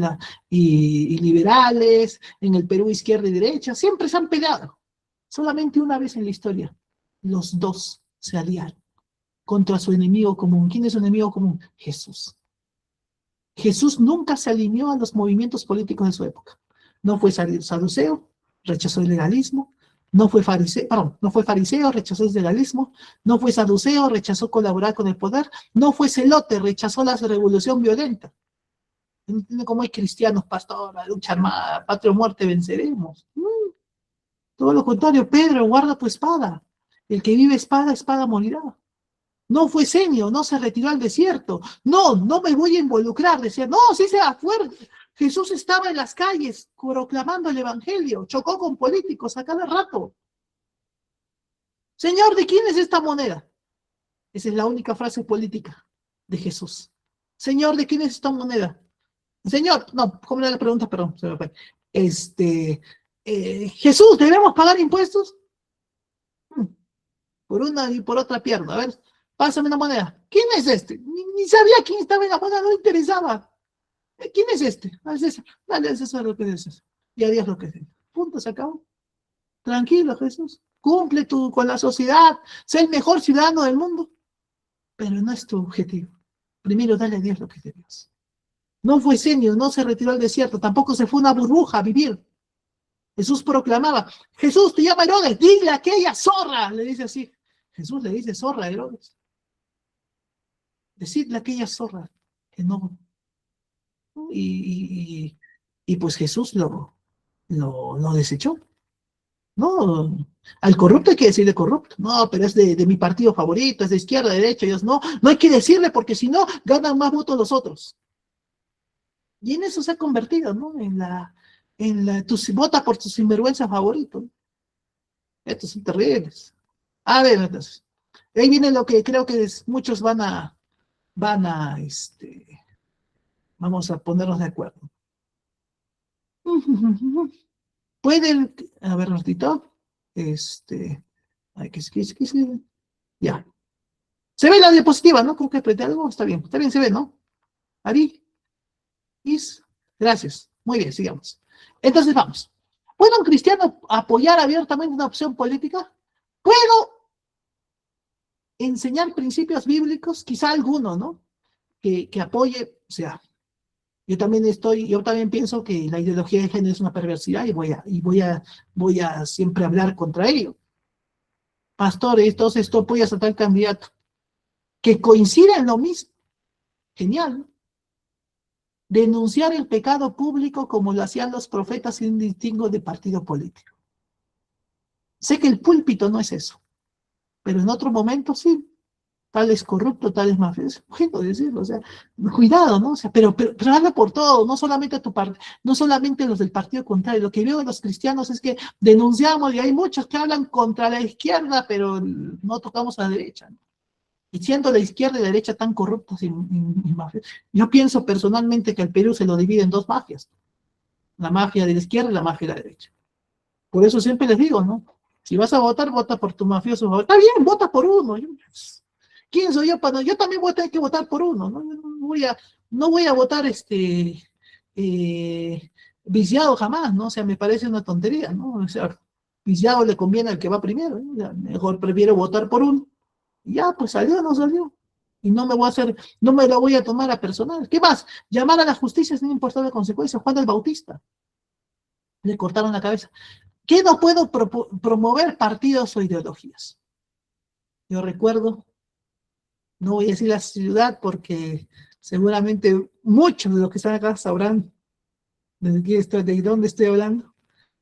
y liberales, en el Perú izquierda y derecha, siempre se han peleado. Solamente una vez en la historia, los dos se aliaron contra su enemigo común. ¿Quién es su enemigo común? Jesús. Jesús nunca se alineó a los movimientos políticos de su época. No fue saduceo, rechazó el legalismo. No fue fariseo, rechazó el legalismo. No fue saduceo, rechazó colaborar con el poder. No fue celote, rechazó la revolución violenta. No entiende cómo hay cristianos, pastor, la lucha armada, patria o muerte, venceremos. Todo lo contrario, Pedro, guarda tu espada. El que vive espada, espada morirá. No fue senio, no se retiró al desierto. No me voy a involucrar. Decía, no, sí sea fuerte. Jesús estaba en las calles proclamando el evangelio. Chocó con políticos a cada rato. Señor, ¿de quién es esta moneda? Esa es la única frase política de Jesús. Señor, ¿de quién es esta moneda? Señor, no, ¿cómo era la pregunta? Perdón, se me fue. Jesús, ¿debemos pagar impuestos? Por una y por otra pierna. A ver, pásame una moneda. ¿Quién es este? Ni sabía quién estaba en la moneda, no le interesaba. ¿Quién es este? Al César. Dale al César lo que es César. Y a Dios lo que es. Punto, se acabó. Tranquilo, Jesús. Cumple con la sociedad. Sé el mejor ciudadano del mundo. Pero no es tu objetivo. Primero, dale a Dios lo que es de Dios. No fue senio, no se retiró al desierto. Tampoco se fue a una burbuja a vivir. Jesús proclamaba, Jesús, te llama Herodes, dile a aquella zorra, le dice así. Jesús le dice zorra a Herodes. Decidle a aquella zorra que no. Y pues Jesús lo desechó. No, al corrupto hay que decirle corrupto. No, pero es de mi partido favorito, es de izquierda, de derecha. Ellos no hay que decirle porque si no, ganan más votos los otros. Y en eso se ha convertido, ¿no? Vota por tu sinvergüenza favorito. Estos son terribles. A ver, entonces, ahí viene lo que creo que muchos vamos a ponernos de acuerdo. Pueden, a ver, un ratito, ya. Se ve la diapositiva, ¿no? Creo que apreté algo, está bien, se ve, ¿no? Ari, gracias, muy bien, sigamos. Entonces vamos. ¿Puede un cristiano apoyar abiertamente una opción política? ¿Puedo enseñar principios bíblicos? Quizá alguno, ¿no? Que apoye, o sea, yo también pienso que la ideología de género es una perversidad y voy a siempre hablar contra ello. Pastor, entonces tú apoyas a tal candidato que coincida en lo mismo. Genial, ¿no? Denunciar el pecado público como lo hacían los profetas sin distingo de partido político. Sé que el púlpito no es eso, pero en otro momento sí. Tal es corrupto, tal es mafioso. Bueno, decirlo, o sea, cuidado, ¿no? O sea, pero habla por todo, no solamente a tu parte, no solamente los del partido contrario. Lo que veo de los cristianos es que denunciamos y hay muchos que hablan contra la izquierda, pero no tocamos a la derecha, ¿no? Y siendo la izquierda y la derecha tan corruptas y mafiosas. Yo pienso personalmente que el Perú se lo divide en dos mafias. La mafia de la izquierda y la mafia de la derecha. Por eso siempre les digo, ¿no? Si vas a votar, vota por tu mafioso. Está bien, vota por uno. ¿Quién soy yo para? Yo también voy a tener que votar por uno, ¿no? No voy a votar viciado jamás, ¿no? O sea, me parece una tontería, ¿no? O sea, viciado le conviene al que va primero, ¿no? Mejor prefiero votar por uno. Y ya, pues salió, no salió. Y no me lo voy a tomar a personal. ¿Qué más? Llamar a la justicia sin importar la consecuencia. Juan el Bautista. Le cortaron la cabeza. ¿Qué no puedo promover partidos o ideologías? Yo recuerdo, no voy a decir la ciudad porque Seguramente muchos de los que están acá sabrán de dónde estoy hablando,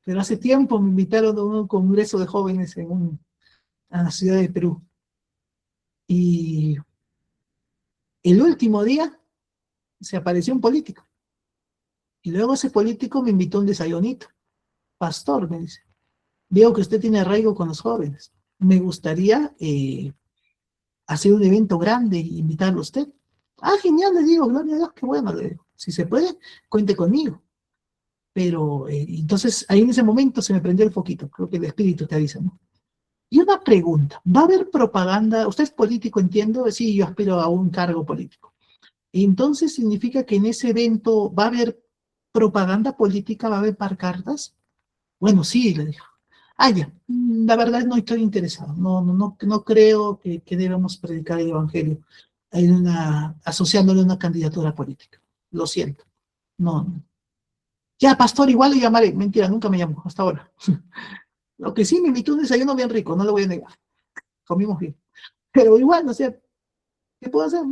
pero hace tiempo me invitaron a un congreso de jóvenes a la ciudad de Perú. Y el último día se apareció un político. Y luego ese político me invitó a un desayunito. Pastor, me dice, veo que usted tiene arraigo con los jóvenes. Me gustaría hacer un evento grande e invitarlo a usted. Ah, genial, le digo, gloria a Dios, qué bueno, le digo. Si se puede, cuente conmigo. Pero entonces ahí en ese momento se me prendió el foquito. Creo que el espíritu te avisa, ¿no? Y una pregunta, ¿va a haber propaganda? ¿Usted es político, entiendo? Sí, yo aspiro a un cargo político. Entonces significa que en ese evento va a haber propaganda política, va a haber pancartas. Bueno, sí, le dijo. Ah, ya, la verdad no estoy interesado. No creo que debamos predicar el evangelio asociándole a una candidatura política. Lo siento. No. Ya, pastor, igual le llamaré. Mentira, nunca me llamó hasta ahora. Lo que sí me invitó a un desayuno bien rico, no lo voy a negar. Comimos bien. Pero igual, o sea, ¿qué puedo hacer?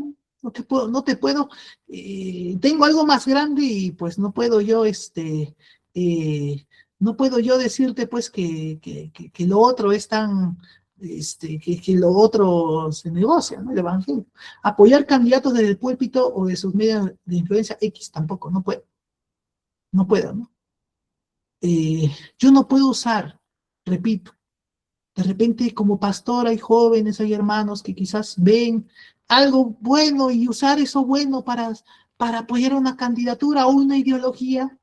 Tengo algo más grande y pues no puedo yo, no puedo yo decirte pues que lo otro es tan, que lo otro se negocia, ¿no? El evangelio. Apoyar candidatos desde el púlpito o de sus medios de influencia X tampoco, no puedo. No puedo, ¿no? Yo no puedo usar, repito, de repente como pastor hay jóvenes, hay hermanos que quizás ven algo bueno y usar eso bueno para apoyar una candidatura o una ideología,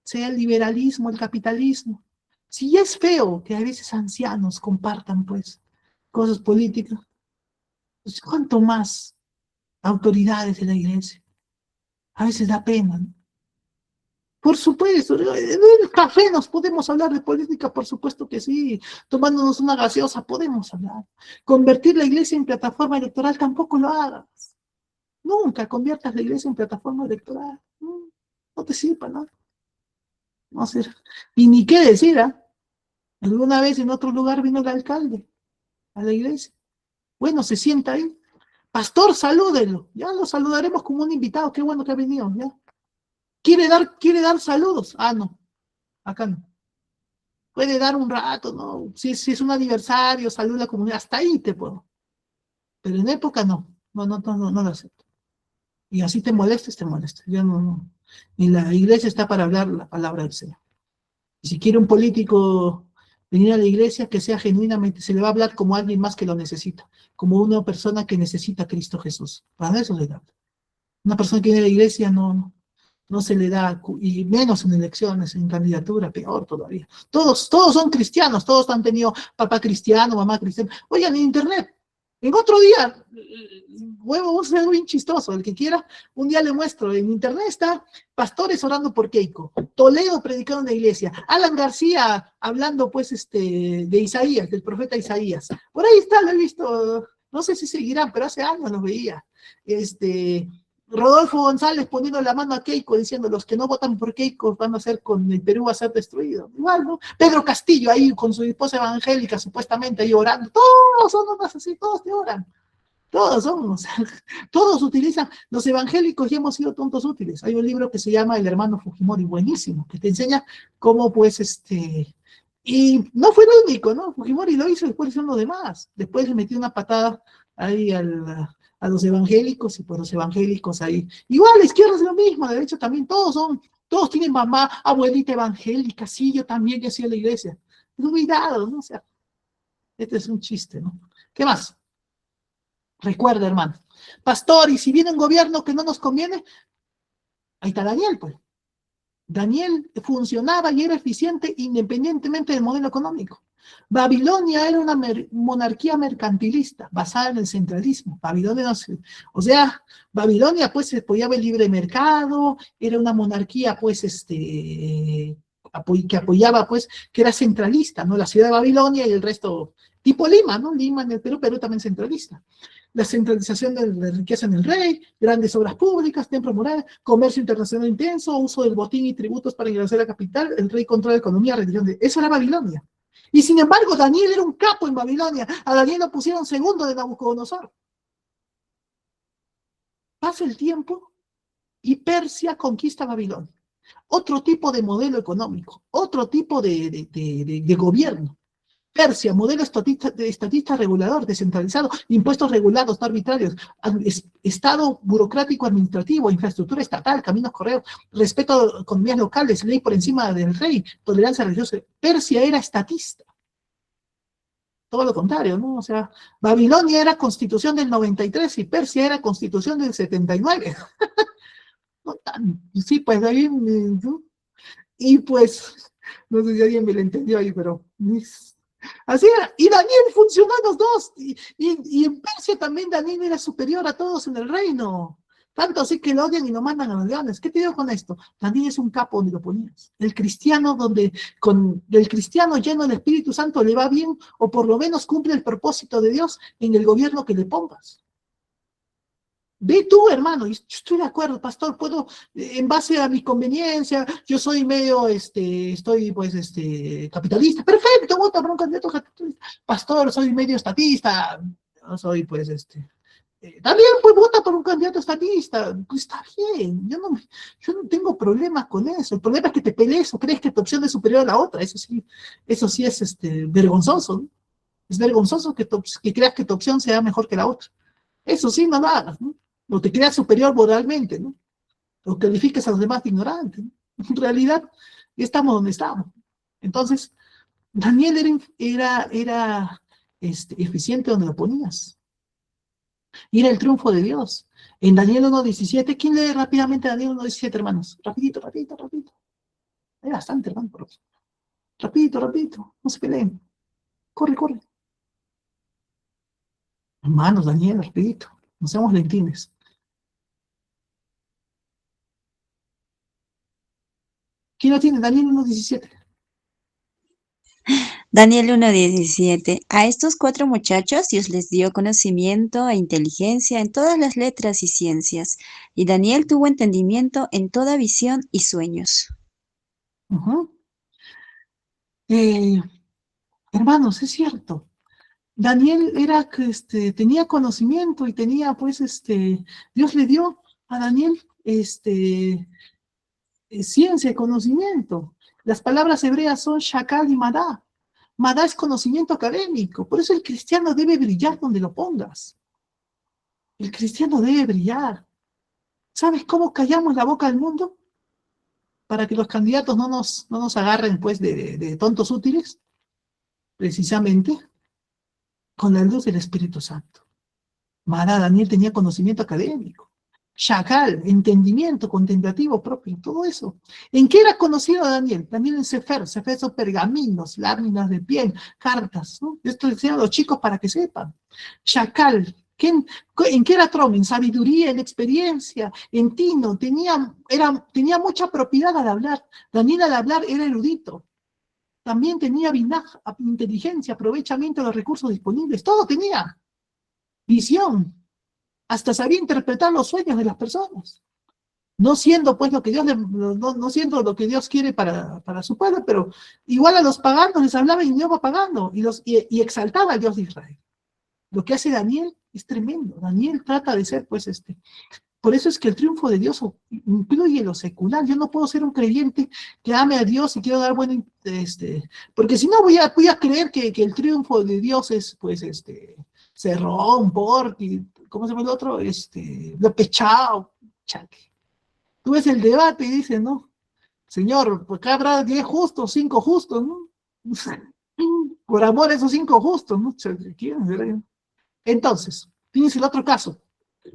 sea el liberalismo, el capitalismo. Si ya es feo que a veces ancianos compartan pues cosas políticas, pues cuánto más autoridades de la iglesia. A veces da pena, ¿no? Por supuesto, en el café nos podemos hablar de política, por supuesto que sí. Tomándonos una gaseosa podemos hablar. Convertir la iglesia en plataforma electoral tampoco lo hagas. Nunca conviertas la iglesia en plataforma electoral. No te sirva nada. No sirve. Y ni qué decir, ¿ah? Alguna vez en otro lugar vino el alcalde a la iglesia. Bueno, se sienta ahí. Pastor, salúdelo. Ya lo saludaremos como un invitado. Qué bueno que ha venido. ¿Ya? ¿Quiere dar saludos? Ah, no. Acá no. Puede dar un rato, ¿no? Si es un aniversario, saluda a la comunidad, hasta ahí te puedo. Pero en época no. No lo acepto. Y así te molestes, te molestes. Yo no. Y la iglesia está para hablar la palabra del Señor. Y si quiere un político venir a la iglesia, que sea genuinamente, se le va a hablar como alguien más que lo necesita, como una persona que necesita a Cristo Jesús. Para eso le da. Una persona que viene a la iglesia no se le da, y menos en elecciones, en candidatura, peor todavía. Todos son cristianos, todos han tenido papá cristiano, mamá cristiana. Oigan, en internet, en otro día, huevo, es algo bien chistoso, el que quiera, un día le muestro, en internet está pastores orando por Keiko, Toledo predicando en la iglesia, Alan García hablando pues de Isaías, del profeta Isaías. Por ahí está, lo he visto, no sé si seguirán, pero hace años lo veía. Rodolfo González poniendo la mano a Keiko diciendo los que no votan por Keiko van a ser con el Perú va a ser destruido. Igual, ¿no? Pedro Castillo ahí con su esposa evangélica supuestamente ahí orando. Todos son unas así, todos te oran. Todos son, o sea, todos utilizan, los evangélicos ya hemos sido tontos útiles. Hay un libro que se llama El hermano Fujimori, buenísimo, que te enseña cómo pues y no fue el único, ¿no? Fujimori lo hizo, después hicieron los demás. Después le metió una patada ahí a los evangélicos y pues los evangélicos ahí. Igual la izquierda es lo mismo, de hecho también todos tienen mamá, abuelita evangélica, sí, yo también he sido a la iglesia. Cuidado, ¿no? O sea, este es un chiste, ¿no? ¿Qué más? Recuerda, hermano. Pastor, y si viene un gobierno que no nos conviene, ahí está Daniel, pues. Daniel funcionaba y era eficiente independientemente del modelo económico. Babilonia era una monarquía mercantilista basada en el centralismo. Babilonia pues se apoyaba el libre mercado, era una monarquía pues que apoyaba pues que era centralista, ¿no? La ciudad de Babilonia y el resto, tipo Lima, ¿no? Lima en el Perú también centralista. La centralización de la riqueza en el rey, grandes obras públicas, templos morales, comercio internacional intenso, uso del botín y tributos para ingresar a la capital, el rey controla la economía, religión. Eso era Babilonia. Y sin embargo, Daniel era un capo en Babilonia. A Daniel lo pusieron segundo de Nabucodonosor. Pasa el tiempo y Persia conquista Babilonia. Otro tipo de modelo económico, otro tipo de gobierno. Persia, modelo estatista regulador, descentralizado, impuestos regulados, no arbitrarios, Estado burocrático administrativo, infraestructura estatal, caminos, correos, respeto a economías locales, ley por encima del rey, tolerancia religiosa. Persia era estatista. Todo lo contrario, ¿no? O sea, Babilonia era constitución del 93 y Persia era constitución del 79. No tan, sí, pues ahí, ¿no? Y pues, no sé si alguien me lo entendió ahí, pero así era. Y Daniel funcionó a los dos. Y en Persia también Daniel era superior a todos en el reino. Tanto así que lo odian y lo mandan a los leones. ¿Qué te digo con esto? Daniel es un capo donde lo ponías. El cristiano el cristiano lleno del Espíritu Santo le va bien, o por lo menos cumple el propósito de Dios en el gobierno que le pongas. Ve tú, hermano, yo estoy de acuerdo, pastor, puedo, en base a mi conveniencia, yo soy medio, estoy, pues, capitalista, perfecto, vota por un candidato capitalista. Pastor, soy medio estatista, no soy, pues, también, pues, vota por un candidato estatista, pues, está bien, yo no tengo problemas con eso, el problema es que te pelees o crees que tu opción es superior a la otra, eso sí es, vergonzoso, ¿no? Es vergonzoso que creas que tu opción sea mejor que la otra. Eso sí, no lo hagas, ¿no? O te creas superior moralmente, ¿no? O califiques a los demás de ignorantes, ¿no? En realidad, estamos donde estamos. Entonces, Daniel era eficiente donde lo ponías. Y era el triunfo de Dios. En Daniel 1.17, ¿quién lee rápidamente Daniel 1.17, hermanos? Rapidito. Hay bastante, hermano. Rapidito. No se peleen. Corre. Hermanos, Daniel, rapidito. No seamos lentines. ¿Quién lo tiene? Daniel 1.17. Daniel 1:17. A estos 4 muchachos Dios les dio conocimiento e inteligencia en todas las letras y ciencias, y Daniel tuvo entendimiento en toda visión y sueños. Hermanos, es cierto. Daniel tenía conocimiento y tenía, pues, Dios le dio a Daniel, ciencia y conocimiento. Las palabras hebreas son shakal y madá. Madá es conocimiento académico. Por eso el cristiano debe brillar donde lo pongas. El cristiano debe brillar. ¿Sabes cómo callamos la boca del mundo? Para que los candidatos no nos agarren, pues, de tontos útiles. Precisamente con la luz del Espíritu Santo. Madá, Daniel tenía conocimiento académico. Shakal, entendimiento contemplativo propio, todo eso. ¿En qué era conocido Daniel? Daniel en Sefer son pergaminos, láminas de piel, cartas, ¿no? Esto decían a los chicos para que sepan. Shakal, ¿en qué era Trom? En sabiduría, en experiencia, en tino, tenía mucha propiedad al hablar. Daniel al hablar era erudito. También tenía inteligencia, aprovechamiento de los recursos disponibles, todo tenía. Visión, hasta sabía interpretar los sueños de las personas. No siendo pues lo que Dios no siendo lo que Dios quiere para su pueblo, pero igual a los paganos les hablaba en idioma pagano y exaltaba al Dios de Israel. Lo que hace Daniel es tremendo. Daniel trata de ser, pues, por eso es que el triunfo de Dios incluye lo secular. Yo no puedo ser un creyente que ame a Dios y quiero dar bueno, porque si no voy a creer que el triunfo de Dios es, pues, Cerrón, Porti, ¿cómo se llama el otro? López Chao, Chaque. Tú ves el debate y dices, ¿no? Señor, pues acá habrá 10 justos, 5 justos, ¿no? Por amor a esos 5 justos, ¿no? Entonces, tienes el otro caso.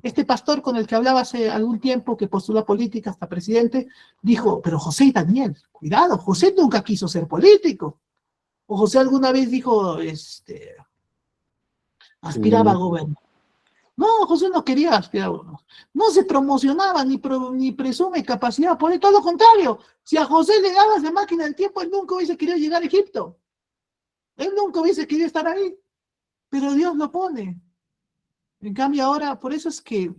Este pastor con el que hablaba hace algún tiempo, que postuló a política hasta presidente, dijo, pero José y Daniel, cuidado, José nunca quiso ser político. O José alguna vez dijo, aspiraba a gobernar. No, José no quería aspirar a gobernar. No se promocionaba ni presume capacidad, por todo lo contrario. Si a José le dabas la máquina del tiempo, él nunca hubiese querido llegar a Egipto. Él nunca hubiese querido estar ahí. Pero Dios lo pone. En cambio ahora, por eso es que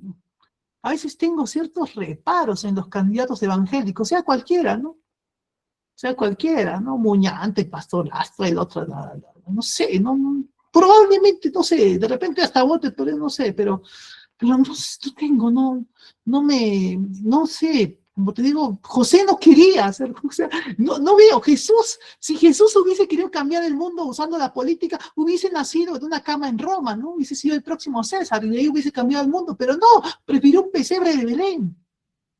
a veces tengo ciertos reparos en los candidatos evangélicos, sea cualquiera, ¿no? Sea cualquiera, ¿no? Muñante, Pastor Astra, el otro, no sé, no, probablemente, no sé, de repente hasta vote, pero no sé, pero pero no tengo, no sé, como te digo, José no quería hacer, o sea, no veo, Jesús, si Jesús hubiese querido cambiar el mundo usando la política, hubiese nacido de una cama en Roma, ¿no? Hubiese sido el próximo César y de ahí hubiese cambiado el mundo, pero no, prefirió un pesebre de Belén.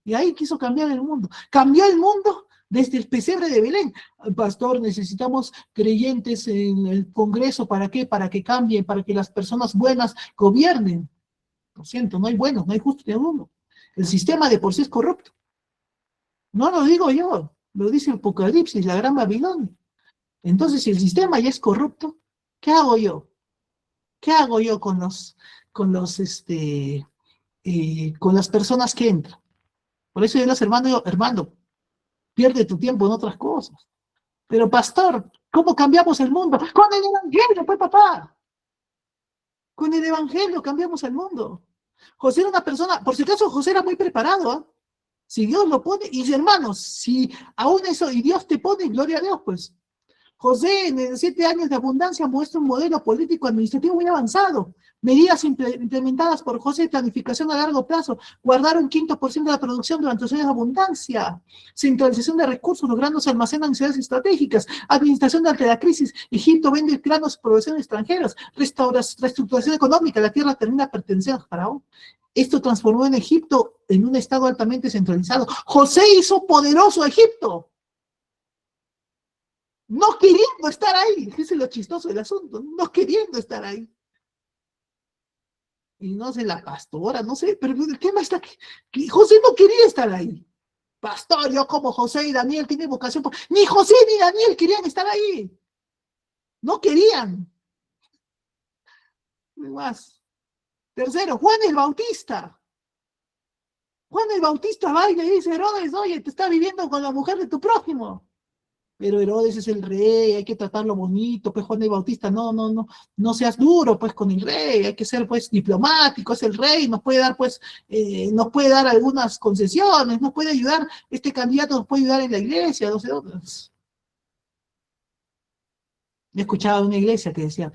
Y ahí quiso cambiar el mundo. Cambió el mundo desde el pesebre de Belén. Pastor, necesitamos creyentes en el Congreso. ¿Para qué? Para que cambien, para que las personas buenas gobiernen. Lo siento, no hay buenos, no hay justos ni uno. El sistema de por sí es corrupto. No lo digo yo, lo dice el Apocalipsis, la gran Babilonia. Entonces, si el sistema ya es corrupto, ¿qué hago yo? ¿Qué hago yo con las personas que entran? Por eso yo les hermano, pierde tu tiempo en otras cosas. Pero pastor, ¿cómo cambiamos el mundo? Con el evangelio, pues papá. Con el evangelio cambiamos el mundo. José era una persona, por si acaso José era muy preparado, ¿eh? Si Dios lo pone, y hermanos, si aún eso, y Dios te pone, gloria a Dios, pues. José, en 7 años de abundancia, muestra un modelo político administrativo muy avanzado. Medidas implementadas por José, planificación a largo plazo, guardar un 5% de la producción durante los años de abundancia, centralización de recursos, los granos se almacenan en ciudades estratégicas, administración ante la crisis, Egipto vende granos por población extranjeras, reestructuración económica, la tierra termina perteneciendo a Faraón. Esto transformó en Egipto en un estado altamente centralizado. José hizo poderoso a Egipto. No queriendo estar ahí, ese es lo chistoso del asunto, no queriendo estar ahí. Y no sé, la pastora, no sé, pero el tema está que José no quería estar ahí. Pastor, yo como José y Daniel tienen vocación, ni José ni Daniel querían estar ahí. No querían. Más. Tercero, Juan el Bautista. Juan el Bautista va y le dice, Herodes, oye, te está viviendo con la mujer de tu prójimo. Pero Herodes es el rey, hay que tratarlo bonito, pues Juan el Bautista, no seas duro, pues con el rey, hay que ser pues diplomático, es el rey, nos puede dar pues, nos puede dar algunas concesiones, nos puede ayudar, este candidato nos puede ayudar en la iglesia, no sé dónde. He escuchado a una iglesia que decía,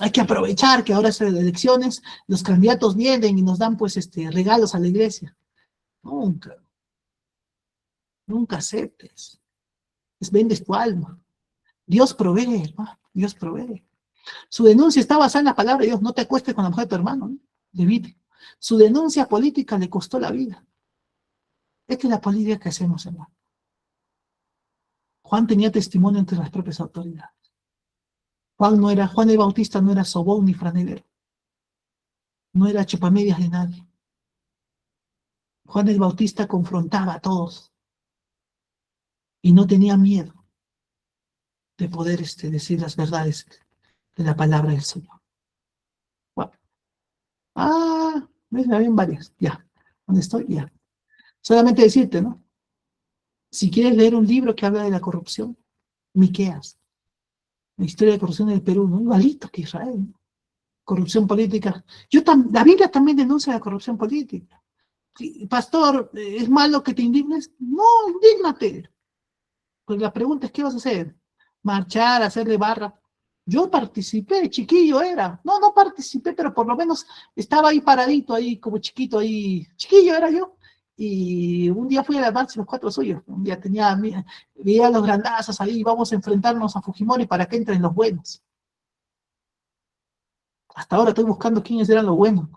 hay que aprovechar que ahora son elecciones, los candidatos vienen y nos dan pues regalos a la iglesia. Nunca aceptes. Vendes tu alma. Dios provee, hermano, Dios provee. Su denuncia está basada en la palabra de Dios, no te acuestes con la mujer de tu hermano, ¿no? Evite. Su denuncia política le costó la vida. Esta es la política que hacemos, hermano. Juan tenía testimonio entre las propias autoridades. Juan el Bautista no era sobón ni franelero. No era chupamedias de nadie. Juan el Bautista confrontaba a todos y no tenía miedo de poder decir las verdades de la palabra del Señor. Bueno. Me ven varias, ya. ¿Dónde estoy? Ya. Solamente decirte, ¿no? Si quieres leer un libro que habla de la corrupción, Miqueas, la historia de corrupción del Perú, ¿no? Igualito que Israel, ¿no? Corrupción política. La Biblia también denuncia la corrupción política. Sí, pastor, ¿es malo que te indignes? No, indígnate. Pues la pregunta es, ¿qué vas a hacer? Marchar, hacerle barra. Yo participé, chiquillo era. No participé, pero por lo menos estaba ahí paradito, ahí como chiquito, ahí. Chiquillo era yo. Y un día fui a la marcha de los 4 suyos. Un día veía a los grandazos ahí, vamos a enfrentarnos a Fujimori para que entren los buenos. Hasta ahora estoy buscando quiénes eran los buenos.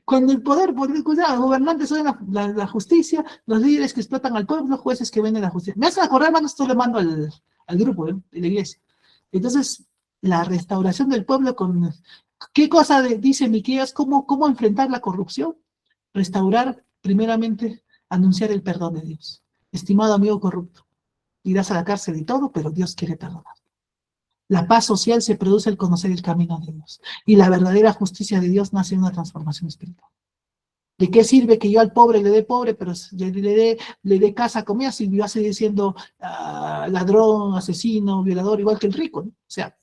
Cuando el poder, los gobernantes son la justicia, los líderes que explotan al pueblo, los jueces que venden la justicia. Me hacen acordar, hermano, esto le mando al grupo de la iglesia. Entonces, la restauración del pueblo con... ¿Qué cosa dice Miqueas? ¿Cómo enfrentar la corrupción? Restaurar, primeramente, anunciar el perdón de Dios. Estimado amigo corrupto, irás a la cárcel y todo, pero Dios quiere perdonar. La paz social se produce al conocer el camino de Dios. Y la verdadera justicia de Dios nace en una transformación espiritual. ¿De qué sirve que yo al pobre le dé pobre, pero le dé casa, comida, si yo sigue siendo ladrón, asesino, violador, igual que el rico, ¿no? O sea,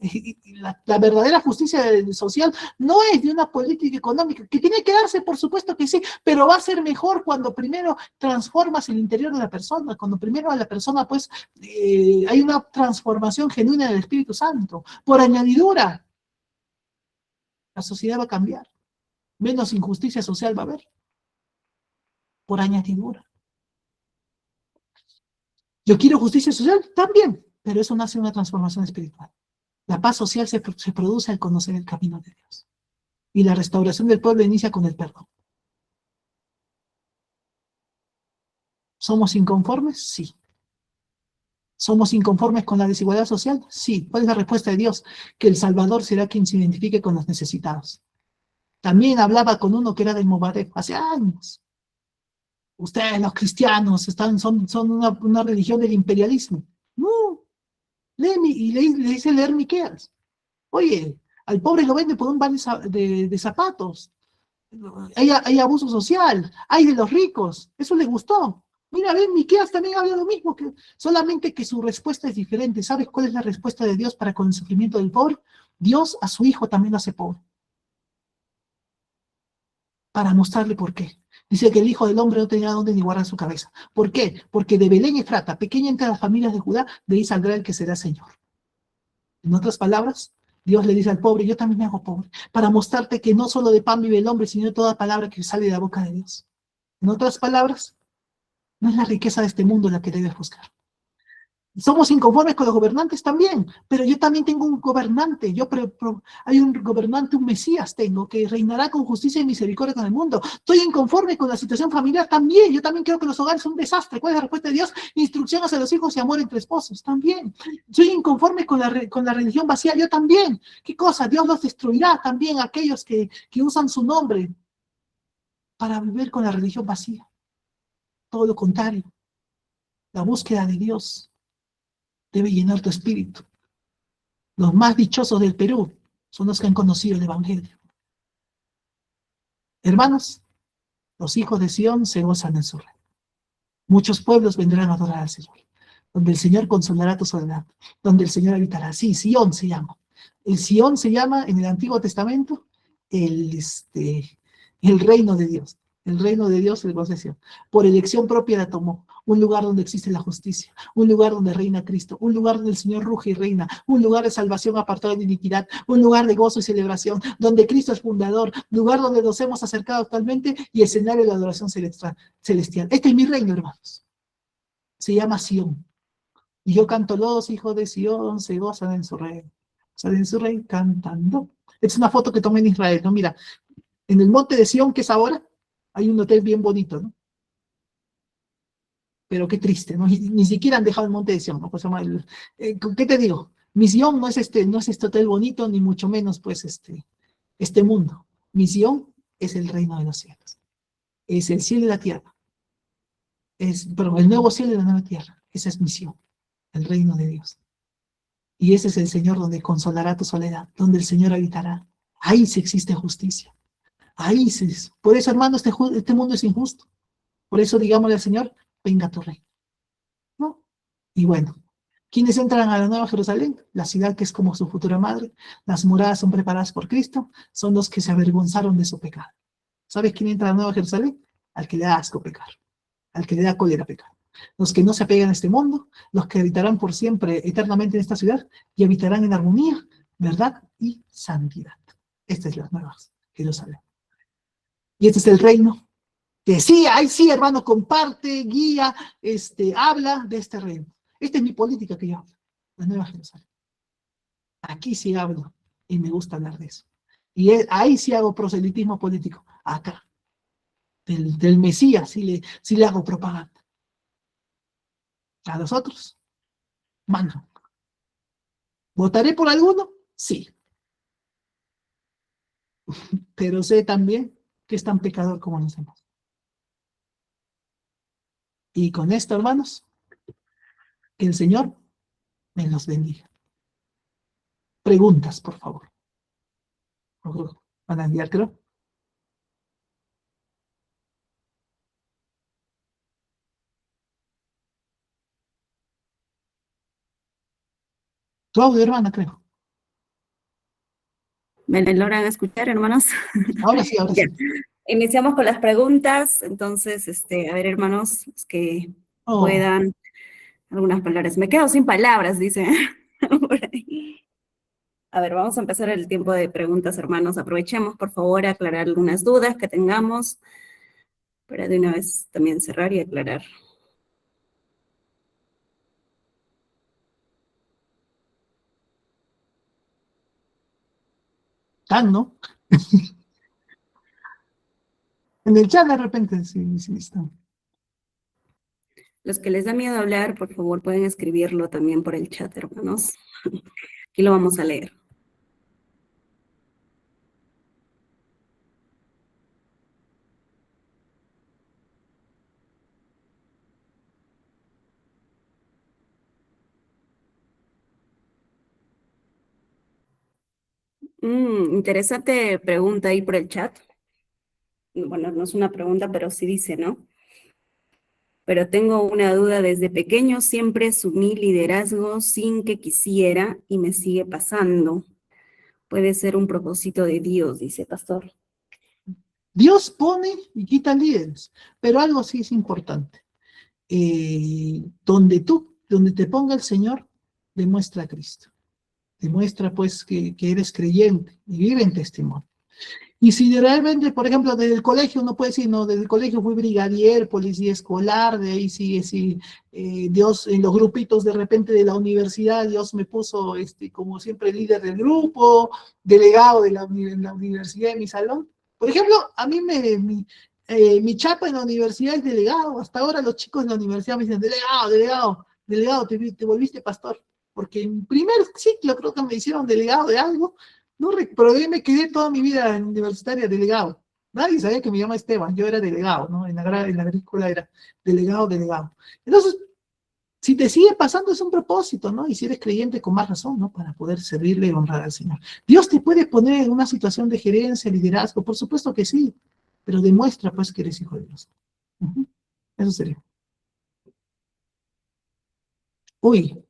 la verdadera justicia social no es de una política económica, que tiene que darse, por supuesto que sí, pero va a ser mejor cuando primero transformas el interior de la persona, cuando primero a la persona, pues, hay una transformación genuina del Espíritu Santo, por añadidura. La sociedad va a cambiar. Menos injusticia social va a haber, por añadidura. Yo quiero justicia social también, pero eso nace de una transformación espiritual. La paz social se produce al conocer el camino de Dios. Y la restauración del pueblo inicia con el perdón. ¿Somos inconformes? Sí. ¿Somos inconformes con la desigualdad social? Sí. ¿Cuál es la respuesta de Dios? Que el Salvador será quien se identifique con los necesitados. También hablaba con uno que era del Movadef hace años. Ustedes, los cristianos, son una religión del imperialismo. No, le dice leer Miqueas. Oye, al pobre lo vende por un par de zapatos. Hay abuso social, hay de los ricos. Eso le gustó. Mira, ven, Miqueas también habla lo mismo, solamente que su respuesta es diferente. ¿Sabes cuál es la respuesta de Dios para con el sufrimiento del pobre? Dios a su hijo también lo hace pobre. Para mostrarle por qué. Dice que el Hijo del Hombre no tenía dónde ni guardar su cabeza. ¿Por qué? Porque de Belén y Efrata, pequeña entre las familias de Judá, de ahí saldrá el que será Señor. En otras palabras, Dios le dice al pobre, yo también me hago pobre, para mostrarte que no solo de pan vive el hombre, sino de toda palabra que sale de la boca de Dios. En otras palabras, no es la riqueza de este mundo la que debes buscar. Somos inconformes con los gobernantes también, pero yo también tengo un gobernante, hay un gobernante, un Mesías tengo, que reinará con justicia y misericordia con el mundo. Estoy inconforme con la situación familiar también, yo también creo que los hogares son un desastre. ¿Cuál es la respuesta de Dios? Instrucción hacia los hijos y amor entre esposos, también. Soy inconforme con la religión vacía, yo también. ¿Qué cosa? Dios los destruirá también a aquellos que usan su nombre para vivir con la religión vacía. Todo lo contrario, la búsqueda de Dios debe llenar tu espíritu. Los más dichosos del Perú son los que han conocido el Evangelio. Hermanos, los hijos de Sión se gozan en su reino. Muchos pueblos vendrán a adorar al Señor, donde el Señor consolará tu soledad, donde el Señor habitará. Sí, Sión se llama. El Sión se llama en el Antiguo Testamento el reino de Dios. El reino de Dios, el gozo de Sión. Por elección propia la tomó. Un lugar donde existe la justicia, un lugar donde reina Cristo, un lugar donde el Señor ruge y reina, un lugar de salvación apartado de iniquidad, un lugar de gozo y celebración, donde Cristo es fundador, lugar donde nos hemos acercado actualmente y escenario de la adoración celestial. Este es mi reino, hermanos. Se llama Sión. Y yo canto, los hijos de Sión se gozan en su rey. Salen en su rey cantando. Es una foto que tomé en Israel, ¿no? Mira, en el monte de Sión, que es ahora, hay un hotel bien bonito, ¿no? Pero qué triste, ¿no? Ni siquiera han dejado el monte de Sión, ¿no? Pues, ¿qué te digo? Mi Sión no es este hotel bonito, ni mucho menos, pues, este mundo. Mi Sión es el reino de los cielos. Es el cielo y la tierra. Perdón, el nuevo cielo y la nueva tierra. Esa es mi Sión, el reino de Dios. Y ese es el Señor donde consolará tu soledad, donde el Señor habitará. Ahí sí existe justicia. Ahí sí. Por eso, hermano, este mundo es injusto. Por eso, digámosle al Señor, venga tu reino. ¿No? Y bueno, ¿quiénes entran a la Nueva Jerusalén? La ciudad que es como su futura madre. Las moradas son preparadas por Cristo. Son los que se avergonzaron de su pecado. ¿Sabes quién entra a la Nueva Jerusalén? Al que le da asco pecar. Al que le da cólera pecar. Los que no se apegan a este mundo, los que habitarán por siempre, eternamente en esta ciudad, y habitarán en armonía, verdad y santidad. Esta es la Nueva Jerusalén. Y este es el reino que sí, ahí sí, hermano, comparte, guía, habla de este reino. Esta es mi política que yo hablo, la Nueva Jerusalén. Aquí sí hablo y me gusta hablar de eso. Y ahí sí hago proselitismo político, acá. Del Mesías sí le hago propaganda. A los otros, mano. ¿Votaré por alguno? Sí. Pero sé también que es tan pecador como los demás. Y con esto, hermanos, que el Señor me los bendiga. Preguntas, por favor. Van a enviar, creo. Tu audio, hermana, creo. ¿Me logran escuchar, hermanos? Ahora sí, ahora Ya. sí. Iniciamos con las preguntas. Entonces, a ver, hermanos, los que Oh, puedan, algunas palabras. Me quedo sin palabras, dice por ahí. A ver, vamos a empezar el tiempo de preguntas, hermanos. Aprovechemos, por favor, a aclarar algunas dudas que tengamos, para de una vez también cerrar y aclarar. ¿no? En el chat de repente, sí, sí están. Los que les da miedo hablar, por favor, pueden escribirlo también por el chat, hermanos. Aquí lo vamos a leer. Interesante pregunta ahí por el chat. Bueno, no es una pregunta, pero sí dice, ¿no? Pero tengo una duda, desde pequeño siempre asumí liderazgo sin que quisiera y me sigue pasando. Puede ser un propósito de Dios, dice pastor. Dios pone y quita líderes, pero algo sí es importante. Donde te ponga el Señor, demuestra a Cristo. Demuestra pues que eres creyente y vive en testimonio. Y si realmente, por ejemplo, desde el colegio, no puede decir, no, desde el colegio fui brigadier, policía escolar, de ahí sigue, sí, Dios, en los grupitos de repente de la universidad, Dios me puso, como siempre, líder del grupo, delegado de la universidad de mi salón. Por ejemplo, a mí mi chapa en la universidad es delegado. Hasta ahora los chicos de la universidad me dicen, delegado, te volviste pastor. Porque en primer ciclo creo que me hicieron delegado de algo. No, pero yo me quedé toda mi vida universitaria delegado. Nadie sabía que me llama Esteban, yo era delegado, ¿no? En la agrícola era delegado. Entonces, si te sigue pasando es un propósito, ¿no? Y si eres creyente con más razón, ¿no? Para poder servirle y honrar al Señor. Dios te puede poner en una situación de gerencia, liderazgo, por supuesto que sí, pero demuestra pues que eres hijo de Dios. Eso sería. Uy,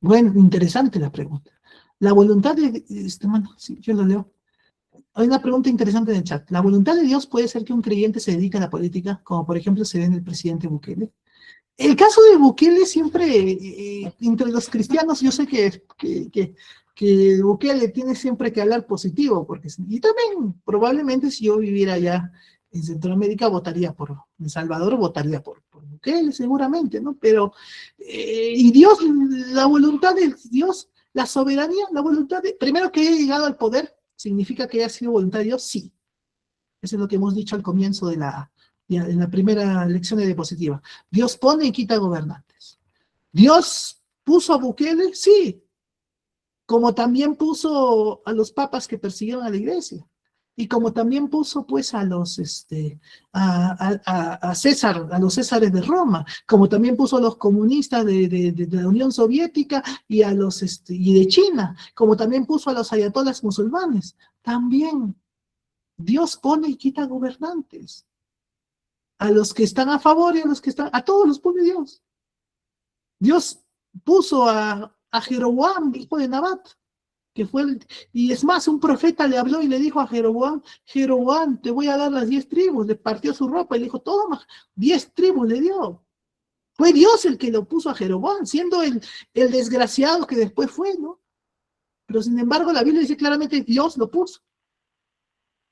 bueno, interesante la pregunta. La voluntad de, sí, yo lo leo. Hay una pregunta interesante en el chat. ¿La voluntad de Dios puede ser que un creyente se dedique a la política, como por ejemplo se ve en el presidente Bukele? El caso de Bukele siempre, entre los cristianos, yo sé que Bukele tiene siempre que hablar positivo, y también probablemente si yo viviera allá en Centroamérica en Salvador votaría por Bukele seguramente, ¿no? Pero, y Dios, la voluntad de Dios, la soberanía, la voluntad primero que haya llegado al poder, ¿significa que haya sido voluntad de Dios? Sí. Eso es lo que hemos dicho al comienzo en la primera lección de diapositiva. Dios pone y quita gobernantes. ¿Dios puso a Bukele? Sí. Como también puso a los papas que persiguieron a la iglesia. Y como también puso pues a los César, a los Césares de Roma, como también puso a los comunistas de la Unión Soviética y a los y de China, como también puso a los ayatolas musulmanes. También Dios pone y quita gobernantes. A los que están a favor y a los que están, a todos los pone Dios. Dios puso a Jeroboam, hijo de Nabat, que fue y es más, un profeta le habló y le dijo a Jeroboam, te voy a dar las 10 tribus, le partió su ropa y le dijo, toma, 10 tribus le dio. Fue Dios el que lo puso a Jeroboam, siendo el desgraciado que después fue, ¿no? Pero sin embargo, la Biblia dice claramente, Dios lo puso.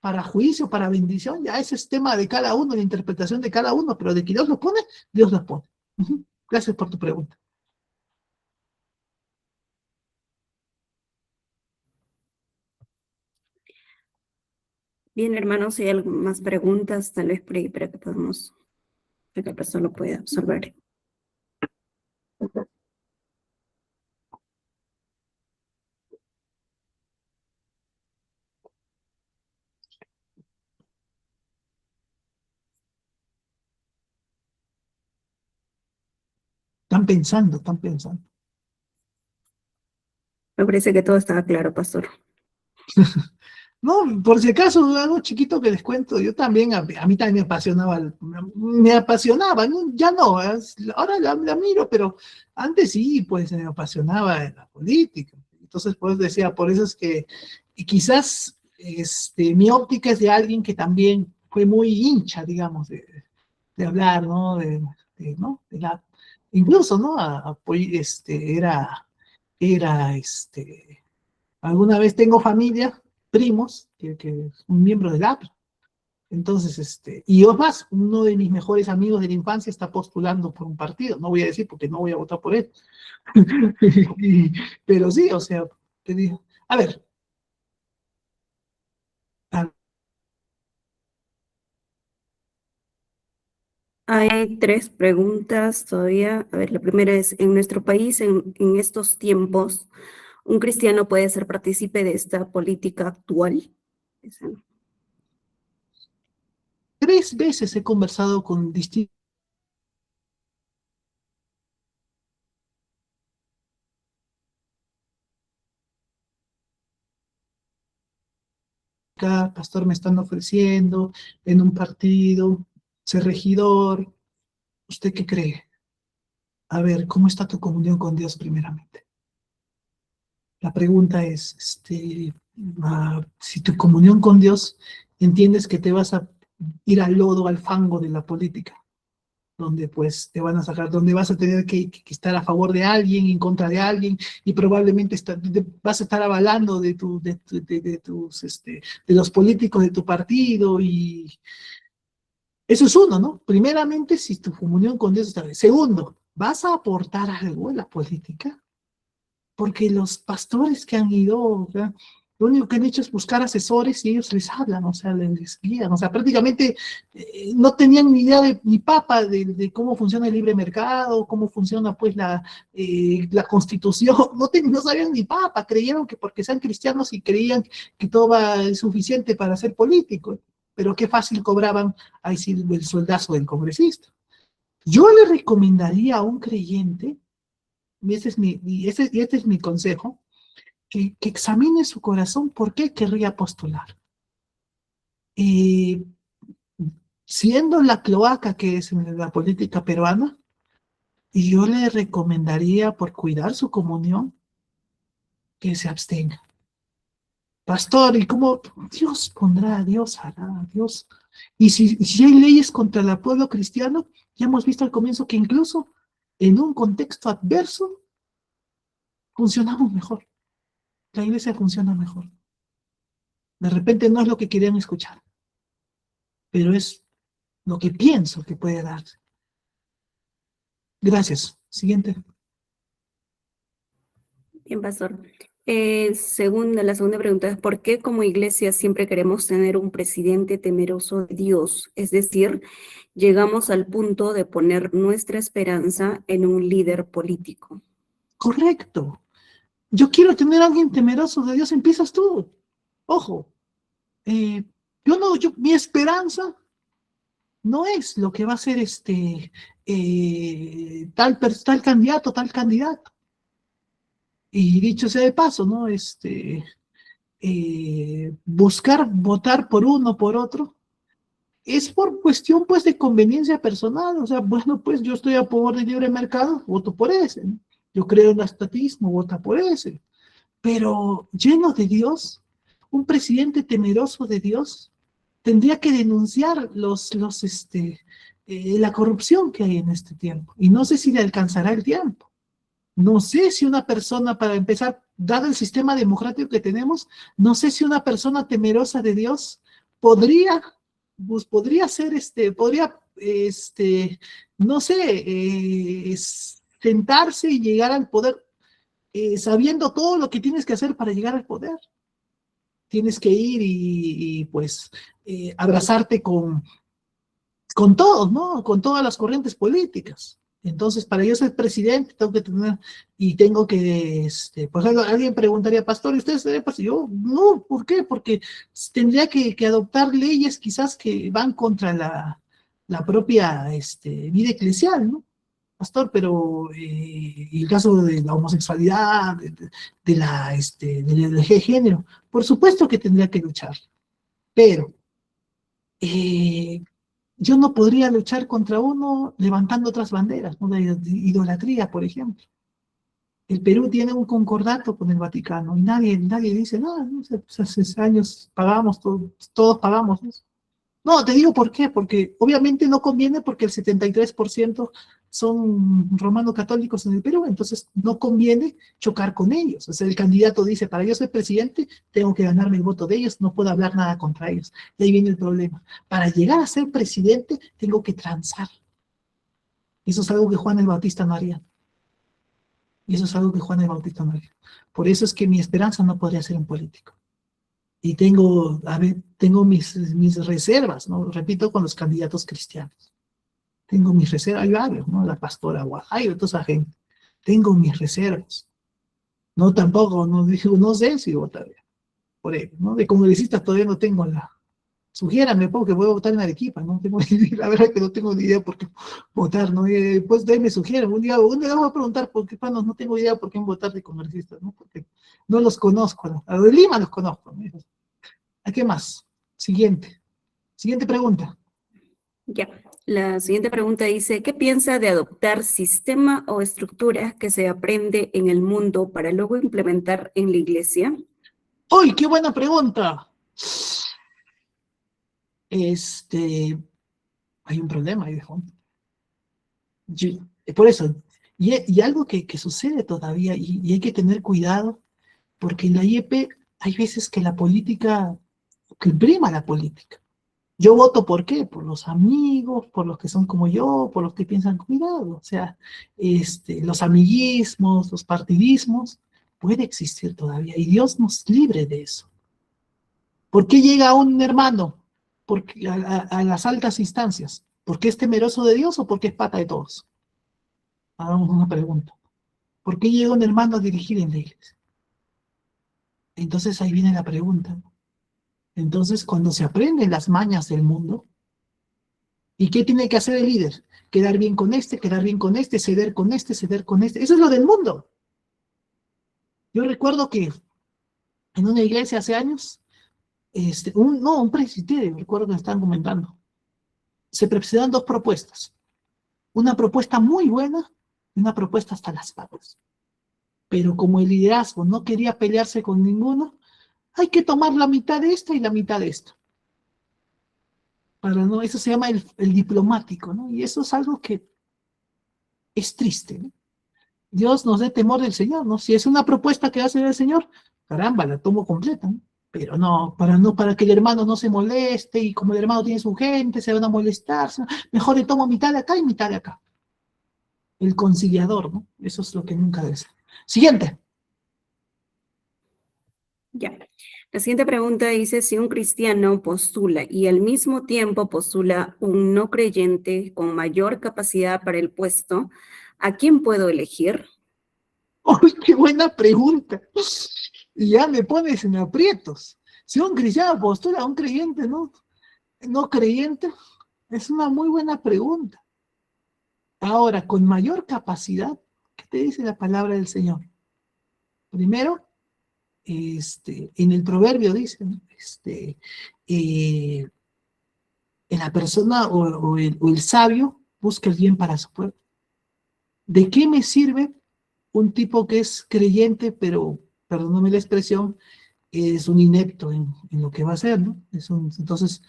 Para juicio, para bendición, ya ese es tema de cada uno, la interpretación de cada uno, pero de que Dios lo pone, Dios lo pone. Gracias por tu pregunta. Bien, hermanos, si hay más preguntas, tal vez por ahí para que podamos, para que la persona lo pueda absorber. Están pensando, están pensando. Me parece que todo estaba claro, pastor. No, por si acaso, algo chiquito que les cuento, yo también, a mí también me apasionaba, ¿no? Ya no, ahora la miro, pero antes sí, pues me apasionaba en la política. Entonces, pues decía, por eso es que, y quizás mi óptica es de alguien que también fue muy hincha, digamos, de hablar, ¿no? ¿no? Incluso, ¿no? Era era, alguna vez tengo familia, primos, que es un miembro del APRA. Entonces, y yo más, uno de mis mejores amigos de la infancia está postulando por un partido. No voy a decir porque no voy a votar por él. Pero sí, o sea, te digo, a ver, a- Hay tres preguntas todavía. A ver, la primera es, en nuestro país, en estos tiempos, ¿un cristiano puede ser partícipe de esta política actual? Esa no. 3 veces he conversado con distintos pastor, me están ofreciendo en un partido, ser regidor. ¿Usted qué cree? A ver, ¿cómo está tu comunión con Dios primeramente? La pregunta es, si tu comunión con Dios entiendes que te vas a ir al lodo, al fango de la política, donde pues te van a sacar, donde vas a tener que estar a favor de alguien, en contra de alguien, y probablemente vas a estar avalando de los políticos de tu partido, y eso es uno, ¿no? Primeramente, si tu comunión con Dios está bien. Segundo, ¿vas a aportar algo en la política? Porque los pastores que han ido, o sea, lo único que han hecho es buscar asesores y ellos les hablan, o sea, les guían, o sea, prácticamente no tenían ni idea ni papa de cómo funciona el libre mercado, cómo funciona pues la constitución, no sabían ni papa, creyeron que porque sean cristianos y creían que todo es suficiente para ser político, pero qué fácil cobraban ahí sí el sueldazo del congresista. Yo le recomendaría a un creyente, y este es mi consejo, que examine su corazón por qué querría postular. Eh, Siendo la cloaca que es en la política peruana, yo le recomendaría, por cuidar su comunión, que se abstenga. Pastor, ¿y cómo Dios pondrá, Dios hará, Dios? Y si hay leyes contra el pueblo cristiano, ya hemos visto al comienzo que incluso en un contexto adverso funcionamos mejor. La iglesia funciona mejor. De repente no es lo que querían escuchar, pero es lo que pienso que puede darse. Gracias. Siguiente. Bien, pastor. La segunda pregunta es, ¿por qué como iglesia siempre queremos tener un presidente temeroso de Dios? Es decir, llegamos al punto de poner nuestra esperanza en un líder político. Correcto. Yo quiero tener a alguien temeroso de Dios. Empiezas tú. Ojo. Mi esperanza no es lo que va a ser tal candidato, tal candidato. Y dicho sea de paso, ¿no? Buscar votar por uno, por otro, es por cuestión, pues, de conveniencia personal. O sea, bueno, pues, yo estoy a favor del libre mercado, voto por ese, ¿no? Yo creo en el estatismo, vota por ese. Pero lleno de Dios, un presidente temeroso de Dios tendría que denunciar la corrupción que hay en este tiempo. Y no sé si le alcanzará el tiempo. No sé si una persona, para empezar, dado el sistema democrático que tenemos, no sé si una persona temerosa de Dios podría ser, no sé, sentarse y llegar al poder, sabiendo todo lo que tienes que hacer para llegar al poder. Tienes que ir pues, abrazarte con todos, ¿no? Con todas las corrientes políticas. Entonces, para yo ser presidente, tengo que, por ejemplo, alguien preguntaría, pastor, ¿y usted sería pastor? Yo, no, ¿por qué? Porque tendría que adoptar leyes quizás que van contra la propia vida eclesial, ¿no? Pastor, pero el caso de la homosexualidad, del género, por supuesto que tendría que luchar, pero eh, yo no podría luchar contra uno levantando otras banderas, ¿no? De idolatría, por ejemplo. El Perú tiene un concordato con el Vaticano y nadie dice, no sé, pues hace años pagamos, todos pagamos eso. No, te digo por qué, porque obviamente no conviene porque el 73% son romano-católicos en el Perú, entonces no conviene chocar con ellos. O sea, el candidato dice, para yo ser presidente, tengo que ganarme el voto de ellos, no puedo hablar nada contra ellos. Y ahí viene el problema. Para llegar a ser presidente, tengo que transar. Eso es algo que Juan el Bautista no haría. Y eso es algo que Juan el Bautista no haría. Por eso es que mi esperanza no podría ser un político. Y tengo, tengo mis reservas, ¿no? Repito, con los candidatos cristianos. Tengo mis reservas, hay varios, ¿no? La pastora Guajayo, toda esa gente. Tengo mis reservas. No, tampoco, no, digo, no sé si votaría por él, ¿no? De congresistas todavía no tengo la... Sugiéranme, porque voy a votar en Arequipa, ¿no? Tengo, la verdad que no tengo ni idea por qué votar, ¿no? Pues de ahí me sugieren, un día voy a preguntar por qué, no tengo idea por qué votar de congresistas, ¿no? Porque no los conozco, ¿no? A los de Lima los conozco, ¿no? ¿A qué más? Siguiente pregunta. Ya. La siguiente pregunta dice, ¿qué piensa de adoptar sistema o estructuras que se aprende en el mundo para luego implementar en la iglesia? ¡Uy, qué buena pregunta! Hay un problema ahí de fondo. Por eso, y algo que sucede todavía, y hay que tener cuidado, porque en la IEP hay veces que la política, que prima la política. Yo voto ¿por qué? Por los amigos, por los que son como yo, por los que piensan cuidado. O sea, los amiguismos, los partidismos, puede existir todavía, y Dios nos libre de eso. ¿Por qué llega un hermano porque, a las altas instancias? ¿Porque es temeroso de Dios o porque es pata de todos? Hagamos una pregunta. ¿Por qué llega un hermano a dirigir en la iglesia? Entonces ahí viene la pregunta. Entonces, cuando se aprenden las mañas del mundo, ¿y qué tiene que hacer el líder? Quedar bien con este, ceder con este, ceder con este. Eso es lo del mundo. Yo recuerdo que en una iglesia hace años, un presbiterio, recuerdo que me estaban comentando, se presentaron dos propuestas. Una propuesta muy buena y una propuesta hasta las patas. Pero como el liderazgo no quería pelearse con ninguno, hay que tomar la mitad de esta y la mitad de esta. Para no, eso se llama el diplomático, ¿no? Y eso es algo que es triste, ¿no? Dios nos dé temor del Señor, ¿no? Si es una propuesta que hace el Señor, caramba, la tomo completa, ¿no? Pero para que el hermano no se moleste, y como el hermano tiene su gente, se van a molestar, mejor le tomo mitad de acá y mitad de acá. El conciliador, ¿no? Eso es lo que nunca debe ser. Siguiente. Ya. La siguiente pregunta dice, si un cristiano postula y al mismo tiempo postula un no creyente con mayor capacidad para el puesto, ¿a quién puedo elegir? ¡Uy, qué buena pregunta! Y ya me pones en aprietos. Si un cristiano postula a un creyente, no creyente, es una muy buena pregunta. Ahora, con mayor capacidad, ¿qué te dice la palabra del Señor? Primero, en el proverbio dice, ¿no? En la persona o el sabio busca el bien para su pueblo. ¿De qué me sirve un tipo que es creyente, pero, perdóname la expresión, es un inepto en lo que va a hacer, ¿no? Entonces,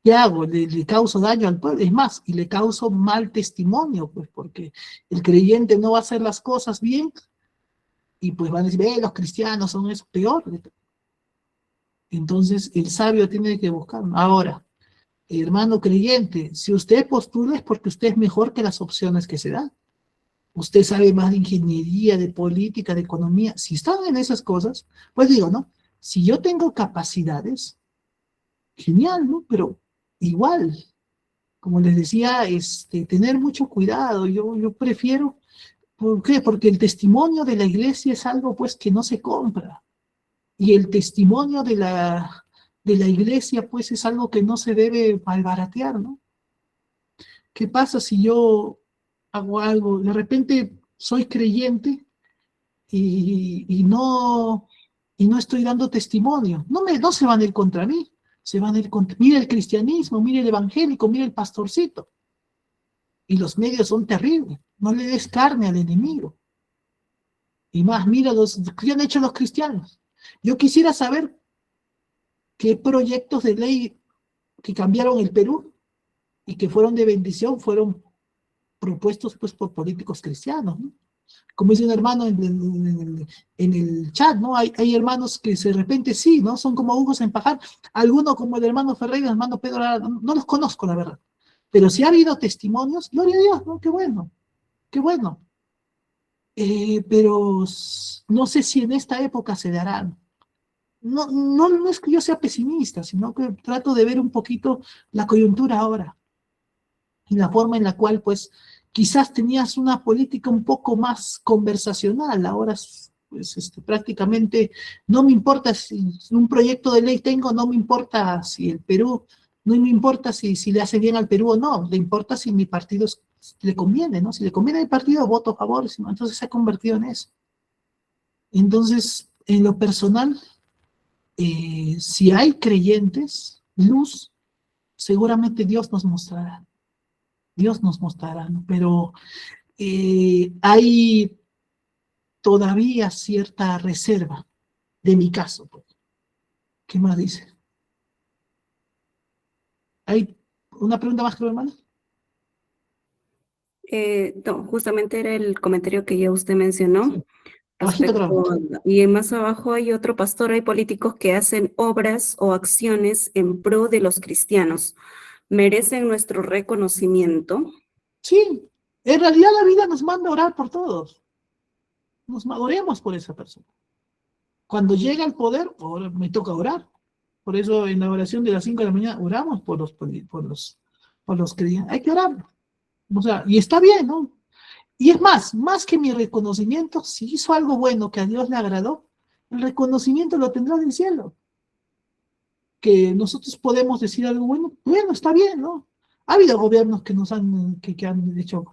¿qué hago? Le causo daño al pueblo, es más, y le causo mal testimonio, pues, porque el creyente no va a hacer las cosas bien, y pues van a decir, los cristianos son eso, peor. Entonces, el sabio tiene que buscar. Ahora, hermano creyente, si usted postula es porque usted es mejor que las opciones que se dan. Usted sabe más de ingeniería, de política, de economía. Si están en esas cosas, pues digo, ¿no? Si yo tengo capacidades, genial, ¿no? Pero igual, como les decía, tener mucho cuidado. Yo prefiero, ¿por qué? Porque el testimonio de la iglesia es algo, pues, que no se compra. Y el testimonio de la iglesia, pues, es algo que no se debe malbaratear, ¿no? ¿Qué pasa si yo hago algo, de repente soy creyente y no estoy dando testimonio? No se van a ir contra mí, se van a ir contra... Mira el cristianismo, mira el evangélico, mira el pastorcito. Y los medios son terribles, no le des carne al enemigo. Y más, mira ¿qué han hecho los cristianos? Yo quisiera saber qué proyectos de ley que cambiaron el Perú y que fueron de bendición fueron propuestos pues por políticos cristianos, ¿no? Como dice un hermano en el chat, ¿no? Hay hermanos que de repente sí, ¿no? Son como hongos en pajar. Algunos como el hermano Ferreira, el hermano Pedro Lara, no los conozco, la verdad. Pero si ha habido testimonios, gloria a Dios, ¿no? Qué bueno, qué bueno. Pero no sé si en esta época se darán. No es que yo sea pesimista, sino que trato de ver un poquito la coyuntura ahora y la forma en la cual, pues, quizás tenías una política un poco más conversacional, ahora, pues, prácticamente no me importa si un proyecto de ley tengo, no me importa si el Perú, no me importa si le hace bien al Perú o no, le importa si mi partido le conviene, ¿no? Si le conviene al partido, voto a favor, si no, entonces se ha convertido en eso. Entonces, en lo personal, si hay creyentes, luz, seguramente Dios nos mostrará. Dios nos mostrará, ¿no? Pero hay todavía cierta reserva de mi caso, pues. ¿Qué más dice? ¿Hay una pregunta más, creo, hermano? No, justamente era el comentario que ya usted mencionó. Sí. Abajito, creo. Y más abajo hay otro pastor, hay políticos que hacen obras o acciones en pro de los cristianos. ¿Merecen nuestro reconocimiento? Sí, en realidad la vida nos manda a orar por todos. Oremos por esa persona. Cuando llega el poder, ahora me toca orar. Por eso en la oración de las 5 de la mañana oramos por los creyentes. Hay que orar. O sea, y está bien, ¿no? Y es más que mi reconocimiento, si hizo algo bueno que a Dios le agradó, el reconocimiento lo tendrá del cielo. Que nosotros podemos decir algo bueno, bueno, está bien, ¿no? Ha habido gobiernos que que han hecho,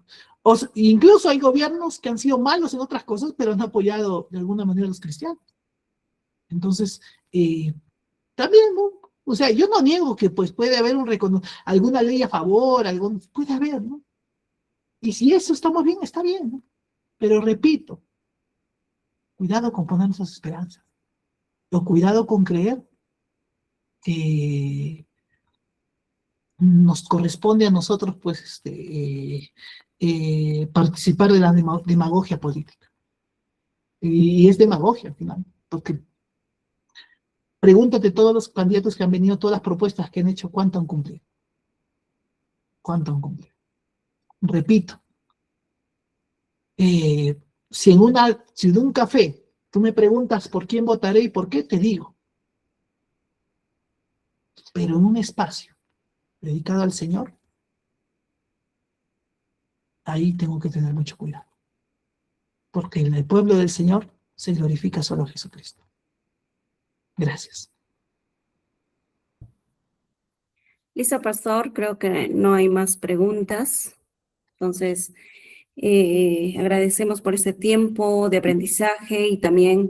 incluso hay gobiernos que han sido malos en otras cosas, pero han apoyado de alguna manera a los cristianos. Entonces, también, ¿no? O sea, yo no niego que pues puede haber alguna ley a favor, puede haber, ¿no? Y si eso estamos bien, está bien, ¿no? Pero repito, cuidado con poner nuestras esperanzas, o cuidado con creer que nos corresponde a nosotros, pues, participar de la demagogia política. Y es demagogia, al final, porque pregúntate todos los candidatos que han venido, todas las propuestas que han hecho, ¿cuánto han cumplido? ¿Cuánto han cumplido? Repito, si en un café tú me preguntas por quién votaré y por qué, te digo. Pero en un espacio dedicado al Señor, ahí tengo que tener mucho cuidado. Porque en el pueblo del Señor se glorifica solo Jesucristo. Gracias. Listo, pastor, creo que no hay más preguntas. Entonces, agradecemos por este tiempo de aprendizaje y también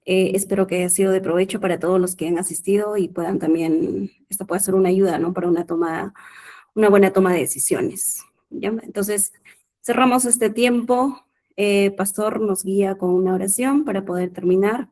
espero que haya sido de provecho para todos los que han asistido y puedan también, esto pueda ser una ayuda, ¿no? Para una buena toma de decisiones. ¿Ya? Entonces, cerramos este tiempo. Pastor nos guía con una oración para poder terminar.